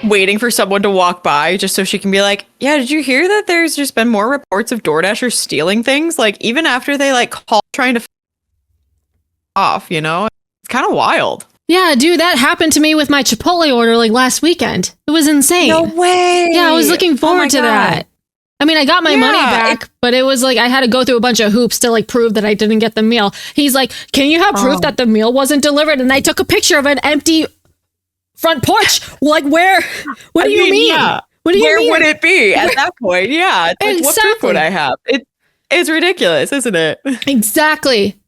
waiting for someone to walk by just so she can be like, yeah, did you hear that there's just been more reports of DoorDashers stealing things? Like, even after they like call trying to off, you know? It's kind of wild. Yeah, dude, that happened to me with my Chipotle order like last weekend. It was insane. way. Yeah, I was looking Oh my forward to God. that. I mean, I got my money back, but it was like I had to go through a bunch of hoops to like prove that I didn't get the meal. He's like, "Can you have proof that the meal wasn't delivered?" And I took a picture of an empty front porch. Like, where? What do you mean? Yeah. What do you Where mean? would it be at that point? Yeah. It's like, what proof Exactly. would I have? It's ridiculous, isn't it? Exactly.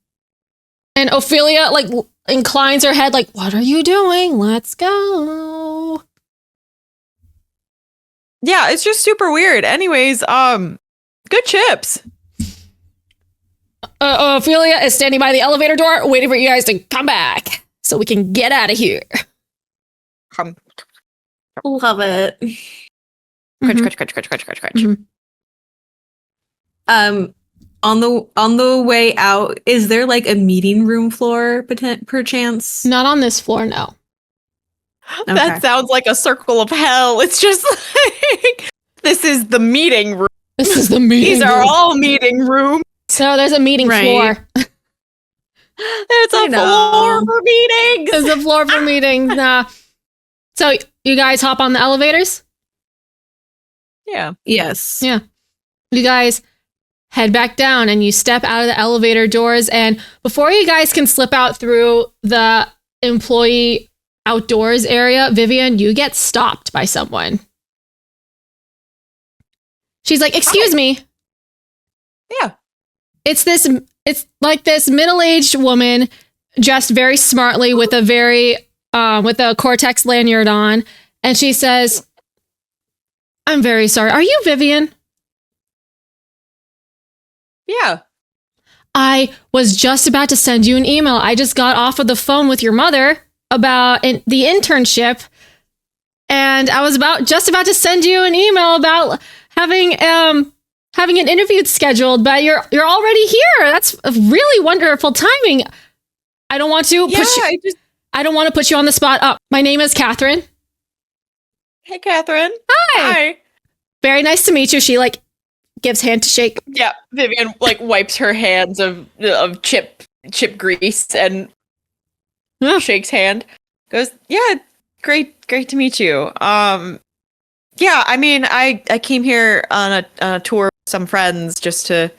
And Ophelia like inclines her head like, "What are you doing? Let's go." Yeah, it's just super weird. Anyways, good chips. Ophelia is standing by the elevator door, waiting for you guys to come back so we can get out of here. Crunch, Love it. crunch, crunch, crunch, crunch, crunch, crunch. On the way out, is there like a meeting room floor perchance? Not on this floor, no. Okay. That sounds like a circle of hell. It's just like this is the meeting room. This is the meeting. These are room. all meeting rooms. So there's a meeting Right. floor. It's I a know. floor for meetings. There's a floor for meetings. Nah. So you guys hop on the elevators? Yeah. Yes. Yeah. You guys head back down and you step out of the elevator doors. And before you guys can slip out through the employee outdoors area, Vivian, you get stopped by someone. She's like, "Excuse me." Yeah. It's like this middle-aged woman dressed very smartly with a Cortex lanyard on. And she says, "I'm very sorry. Are you Vivian?" Yeah. "I was just about to send you an email. I just got off of the phone with your mother about the internship. And I was just about to send you an email about having an interview scheduled, but you're already here. That's a really wonderful timing. I don't want to I don't want to put you on the spot. Oh, my name is Catherine. Hey, Catherine. Hi. Very nice to meet you." She like gives hand to shake. Yeah. Vivian like wipes her hands of chip grease and Yeah. shakes hand. Goes, yeah, great to meet you. Yeah, I mean, I came here on a tour with some friends just to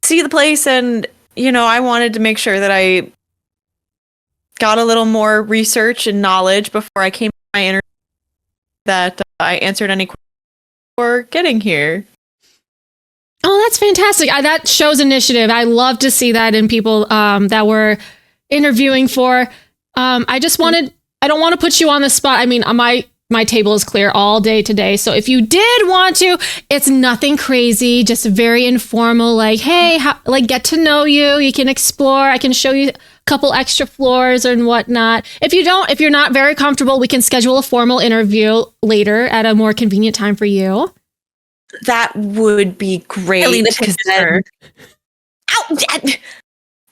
see the place, and you know, I wanted to make sure that I got a little more research and knowledge before I came to my interview, that I answered any questions before getting here. Oh, that's fantastic. That shows initiative. I love to see that in people that we're interviewing for. I don't want to put you on the spot. I mean, my table is clear all day today. So if you did want to, it's nothing crazy, just very informal, like, hey, like get to know you. You can explore. I can show you couple extra floors and whatnot. If you're not very comfortable, we can schedule a formal interview later at a more convenient time for you. That would be great. Alina Ow!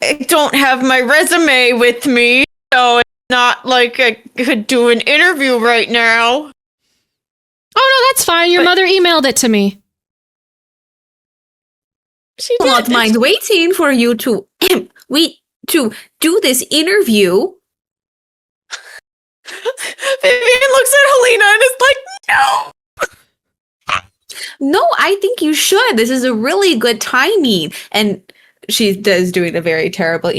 I don't have my resume with me, so it's not like I could do an interview right now. Oh, no, that's fine. Your mother emailed it to me. She will not mind waiting for you to to do this interview. Vivian looks at Helena and is like, no. No, I think you should. This is a really good timing. And she does doing a very terrible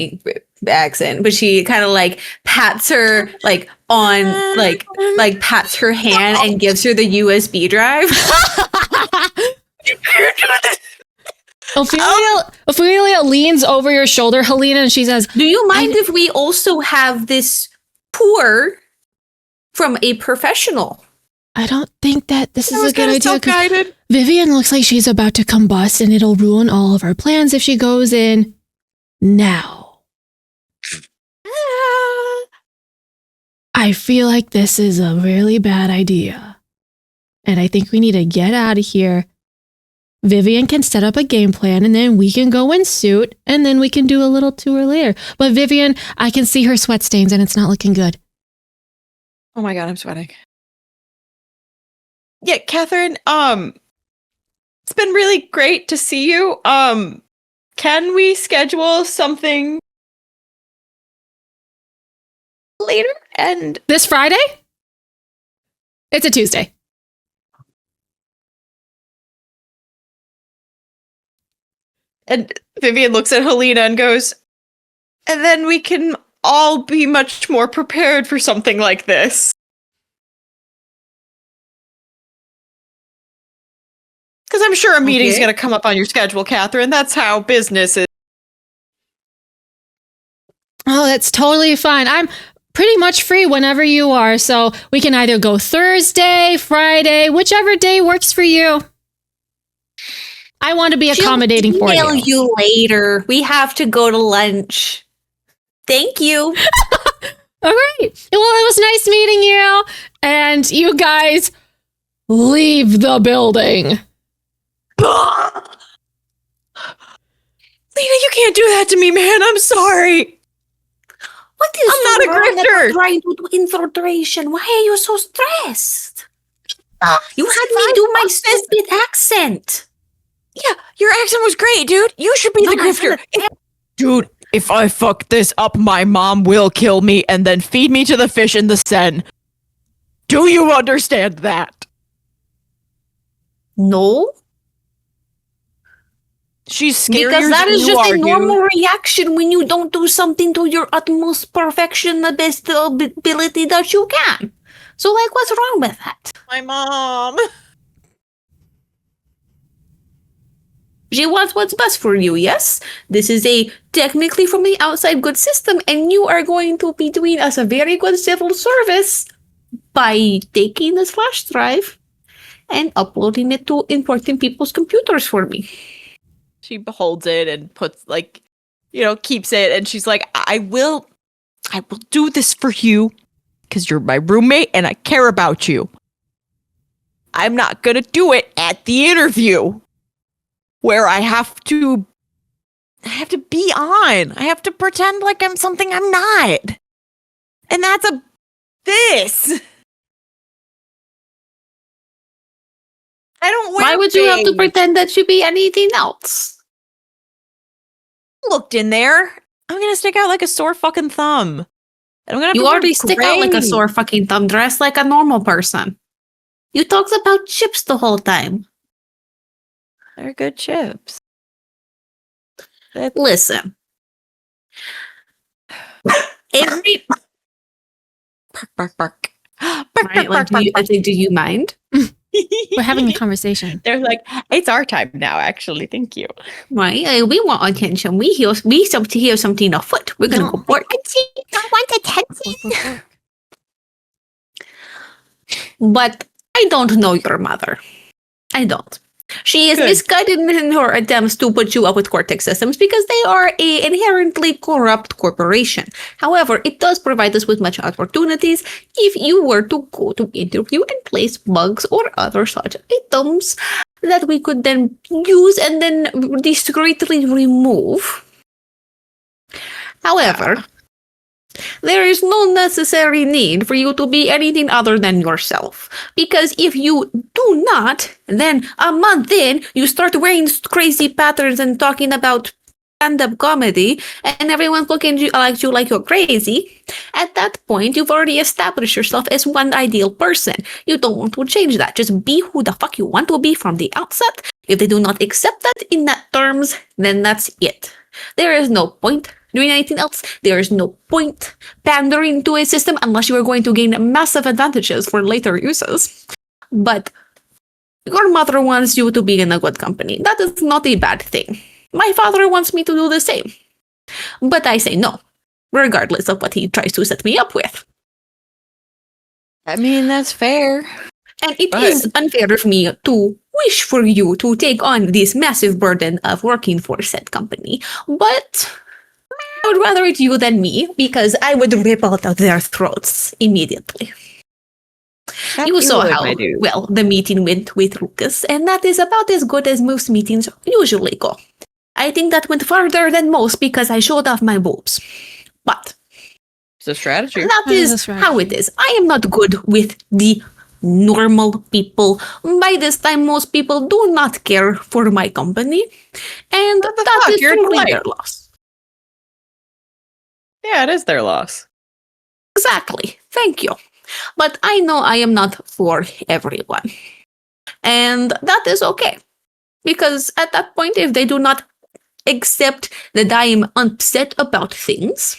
accent, but she kind of like pats her like on like pats her hand and gives her the USB drive. Ophelia leans over your shoulder, Helena, and she says, "Do you mind if we also have this tour from a professional?" I don't think that this is a good idea. Self-guided. Vivian looks like she's about to combust, and it'll ruin all of our plans if she goes in now. I feel like this is a really bad idea. And I think we need to get out of here. Vivian can set up a game plan, and then we can go in suit, and then we can do a little tour later. But Vivian, I can see her sweat stains, and it's not looking good. Oh my God, I'm sweating. Yeah, Catherine, it's been really great to see you. Can we schedule something later? And this Friday? It's a Tuesday. And Vivian looks at Helena and goes, and then we can all be much more prepared for something like this. Because I'm sure a meeting's going to come up on your schedule, Catherine. That's how business is. Oh, that's totally fine. I'm pretty much free whenever you are, so we can either go Thursday, Friday, whichever day works for you. I want to be accommodating for you. I'll email you later. We have to go to lunch. Thank you. All right. Well, it was nice meeting you, and you guys leave the building. Lena, you can't do that to me, man. I'm sorry. What is I'm not a grifter. Trying to do infiltration. Why are you so stressed? You had me do my stupid accent. Yeah, your accent was great, dude. You should be the grifter. Dude, if I fuck this up, my mom will kill me and then feed me to the fish in the Seine. Do you understand that? No. She's scarier Because that than is you just are, a normal dude. reaction when you don't do something to your utmost perfection, the best ability that you can. So, like, what's wrong with that? My mom. She wants what's best for you, yes? This is a technically from the outside good system, and you are going to be doing us a very good civil service by taking this flash drive and uploading it to important people's computers for me. She holds it and puts keeps it, and she's like, I will do this for you because you're my roommate and I care about you. I'm not gonna do it at the interview where I have to be on. I have to pretend like I'm something I'm not. And that's this. I don't wear Why would you have to things. pretend that you be anything else? Looked in there. I'm gonna stick out like a sore fucking thumb. And I'm gonna You already stick out like a sore fucking thumb, dressed like a normal person. You talked about chips the whole time. They're good chips. Listen. Every Bark, bark. Bark, right, like, do you mind? We're having a conversation. They're like, it's our time now, actually. Thank you. Right, we want attention. We hear something afoot. We're gonna go work. I want attention. But I don't know your mother. I don't. She is Good. misguided in her attempts to put you up with Cortex Systems because they are a inherently corrupt corporation. However, it does provide us with much opportunities if you were to go to interview and place bugs or other such items that we could then use and then discreetly remove. However, there is no necessary need for you to be anything other than yourself. Because if you do not, then a month in, you start wearing crazy patterns and talking about stand-up comedy, and everyone's looking at you like you're crazy. At that point, you've already established yourself as one ideal person. You don't want to change that. Just be who the fuck you want to be from the outset. If they do not accept that in that terms, then that's it. There is no point doing anything else. There is no point pandering to a system unless you are going to gain massive advantages for later uses. But your mother wants you to be in a good company. That is not a bad thing. My father wants me to do the same. But I say no, regardless of what he tries to set me up with. I mean, that's fair. And it is unfair of me to wish for you to take on this massive burden of working for said company. But I would rather it's you than me, because I would rip out their throats immediately. You saw how well the meeting went with Lucas, and that is about as good as most meetings usually go. I think that went farther than most because I showed off my boobs. But it's a strategy. That is how it is. I am not good with the normal people. By this time, most people do not care for my company, and that is truly their loss. Yeah, it is their loss. Exactly. Thank you. But I know I am not for everyone. And that is okay. Because at that point, if they do not accept that I am upset about things,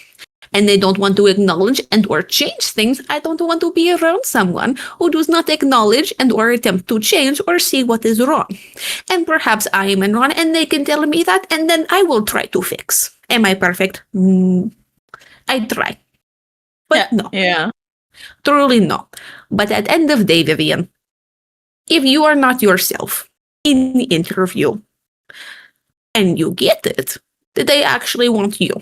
and they don't want to acknowledge and or change things, I don't want to be around someone who does not acknowledge and or attempt to change or see what is wrong. And perhaps I am wrong, and they can tell me that, and then I will try to fix. Am I perfect? I try. But no. Yeah. Truly no. But at the end of the day, Vivian, if you are not yourself in the interview and you get it, that they actually want you.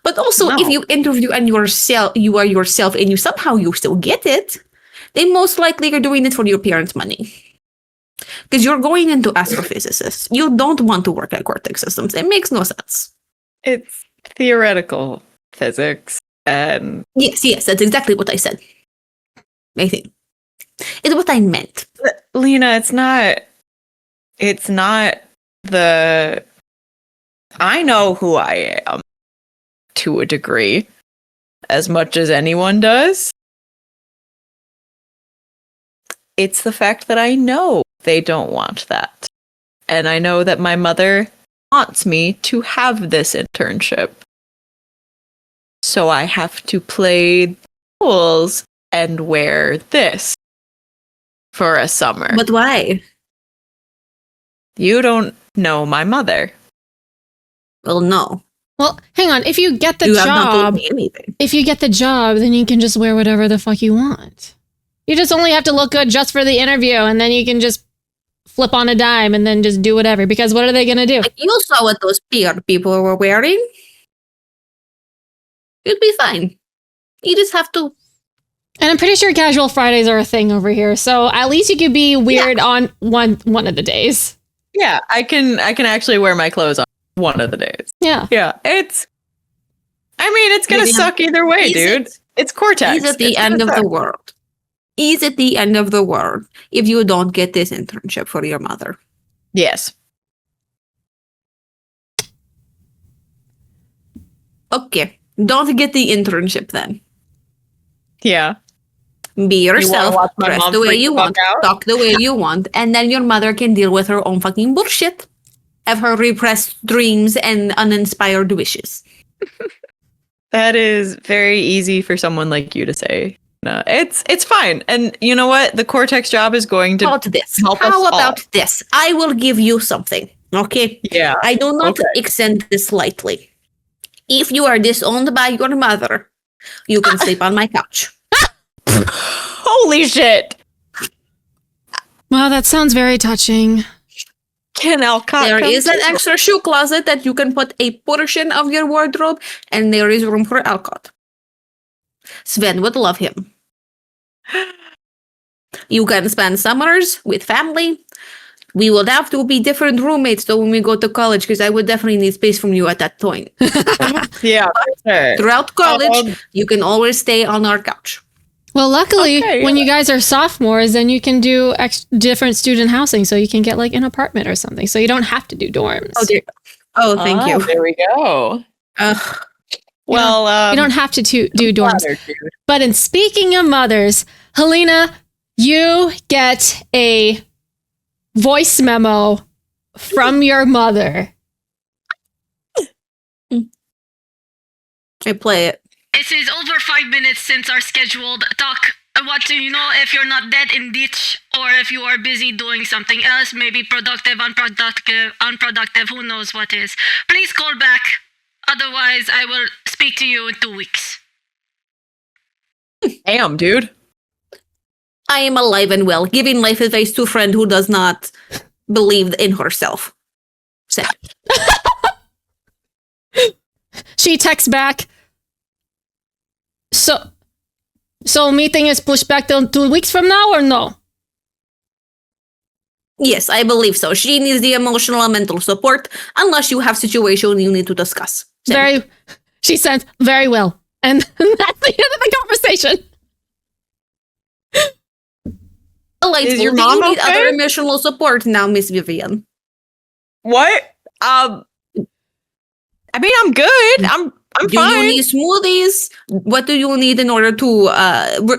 But also, if you interview and you are yourself and you still get it, they most likely are doing it for your parents' money. Because you're going into astrophysicists. You don't want to work at Cortex Systems. It makes no sense. It's theoretical physics. And yes, that's exactly what I said. I think it's what I meant. Lena, it's not the. I know who I am to a degree, as much as anyone does. It's the fact that I know they don't want that, and I know that my mother wants me to have this internship. So I have to play rules and wear this for a summer. But why? You don't know my mother. Well, no. Well, hang on. If you get the You have not told job, me anything. if you get the job, then you can just wear whatever the fuck you want. You just only have to look good just for the interview, and then you can just flip on a dime and then just do whatever. Because what are they going to do? Like, you saw what those PR people were wearing. You'd be fine. You just have to. And I'm pretty sure casual Fridays are a thing over here. So at least you could be weird on one of the days. Yeah, I can actually wear my clothes on one of the days. Yeah. Yeah, it's gonna suck either way, dude. It's Cortex. Is it the end of the world? Is it the end of the world if you don't get this internship for your mother? Yes. Okay. Don't get the internship then. Yeah. Be yourself, watch my dress mom the way freak you the want, fuck out? talk the way you want, and then your mother can deal with her own fucking bullshit. Have her repressed dreams and uninspired wishes. That is very easy for someone like you to say. No, it's fine. And you know what? The Cortex job is going to How about this? help us How all. about this? I will give you something. Okay? Yeah. I do not Okay. extend this lightly. If you are disowned by your mother, you can sleep on my couch. Holy shit. Wow, that sounds very touching. Can Alcott There come is an too? extra shoe closet that you can put a portion of your wardrobe, and there is room for Alcott. Sven would love him. You can spend summers with family. We would have to be different roommates though when we go to college, because I would definitely need space from you at that point. Yeah, sure. Throughout college, you can always stay on our couch. Well, luckily, Okay, when yeah. you guys are sophomores, then you can do different student housing, so you can get like an apartment or something. So you don't have to do dorms. Oh dear. Oh, thank you. There we go. Well, You don't have to do dorms. flattered, dude. But in speaking of mothers, Helena, you get a voice memo from your mother. I play it. It is over 5 minutes since our scheduled talk. What do you know if you're not dead in ditch or if you are busy doing something else, maybe productive, unproductive, who knows what is. Please call back. Otherwise, I will speak to you in 2 weeks. Damn, dude. I am alive and well, giving life advice to a friend who does not believe in herself. Sad. She texts back. So meeting is pushed back till 2 weeks from now, or no? Yes, I believe so. She needs the emotional and mental support, unless you have situation you need to discuss. Send. She sends very well, and that's the end of the conversation. Delightful. Is your Do mom you need okay? other emotional support now, Miss Vivian? What? I mean, I'm good. I'm Do fine. you need smoothies? What do you need in order to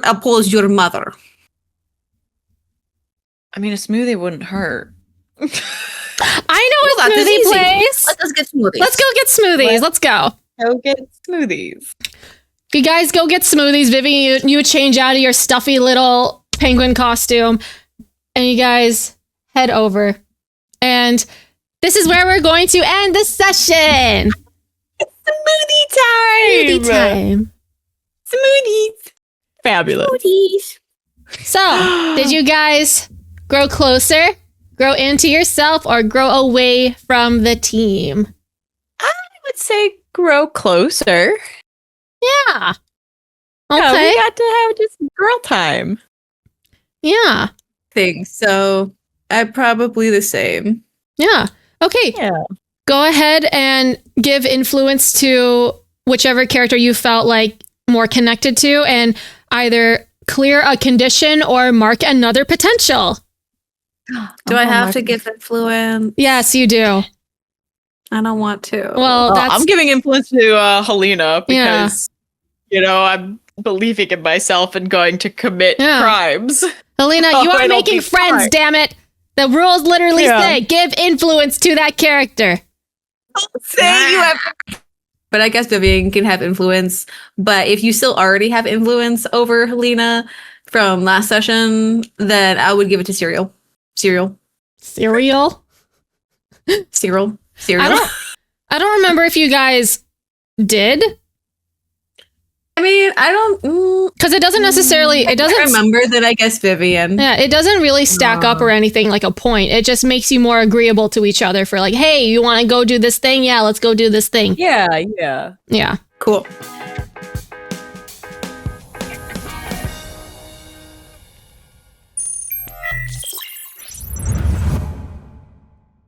oppose your mother? I mean, a smoothie wouldn't hurt. I know Well, a that is smoothie easy. place. Let us get smoothies. Let's go get smoothies. Let's go. Go get smoothies. You guys go get smoothies. Vivian, you change out of your stuffy little penguin costume, and you guys head over. And this is where we're going to end the session. Smoothie time. Smoothie time. Smoothies. Fabulous. Smoothies. So, did you guys grow closer, grow into yourself, or grow away from the team? I would say grow closer. Yeah. Yeah, Okay. we got to have just girl time. Yeah. Think so. I'm probably the same. Yeah. Okay. Yeah. Go ahead and give influence to whichever character you felt like more connected to, and either clear a condition or mark another potential. Do I have to give influence? Yes, you do. I don't want to. Well, that's I'm giving influence to Helena because, I'm believing in myself and going to commit Yeah. crimes. Helena, Oh, you are it'll making be friends, fine. damn it. The rules literally Yeah. say give influence to that character. Say you have. But I guess Vivian can have influence. But if you still already have influence over Helena from last session, then I would give it to Cereal. Cereal? Cereal. I don't remember if you guys did, I mean, I don't. because it doesn't necessarily, it I doesn't remember that. I guess Vivian. Yeah, it doesn't really stack up or anything like a point. It just makes you more agreeable to each other for like, hey, you want to go do this thing? Yeah, let's go do this thing. Yeah. Yeah. Cool.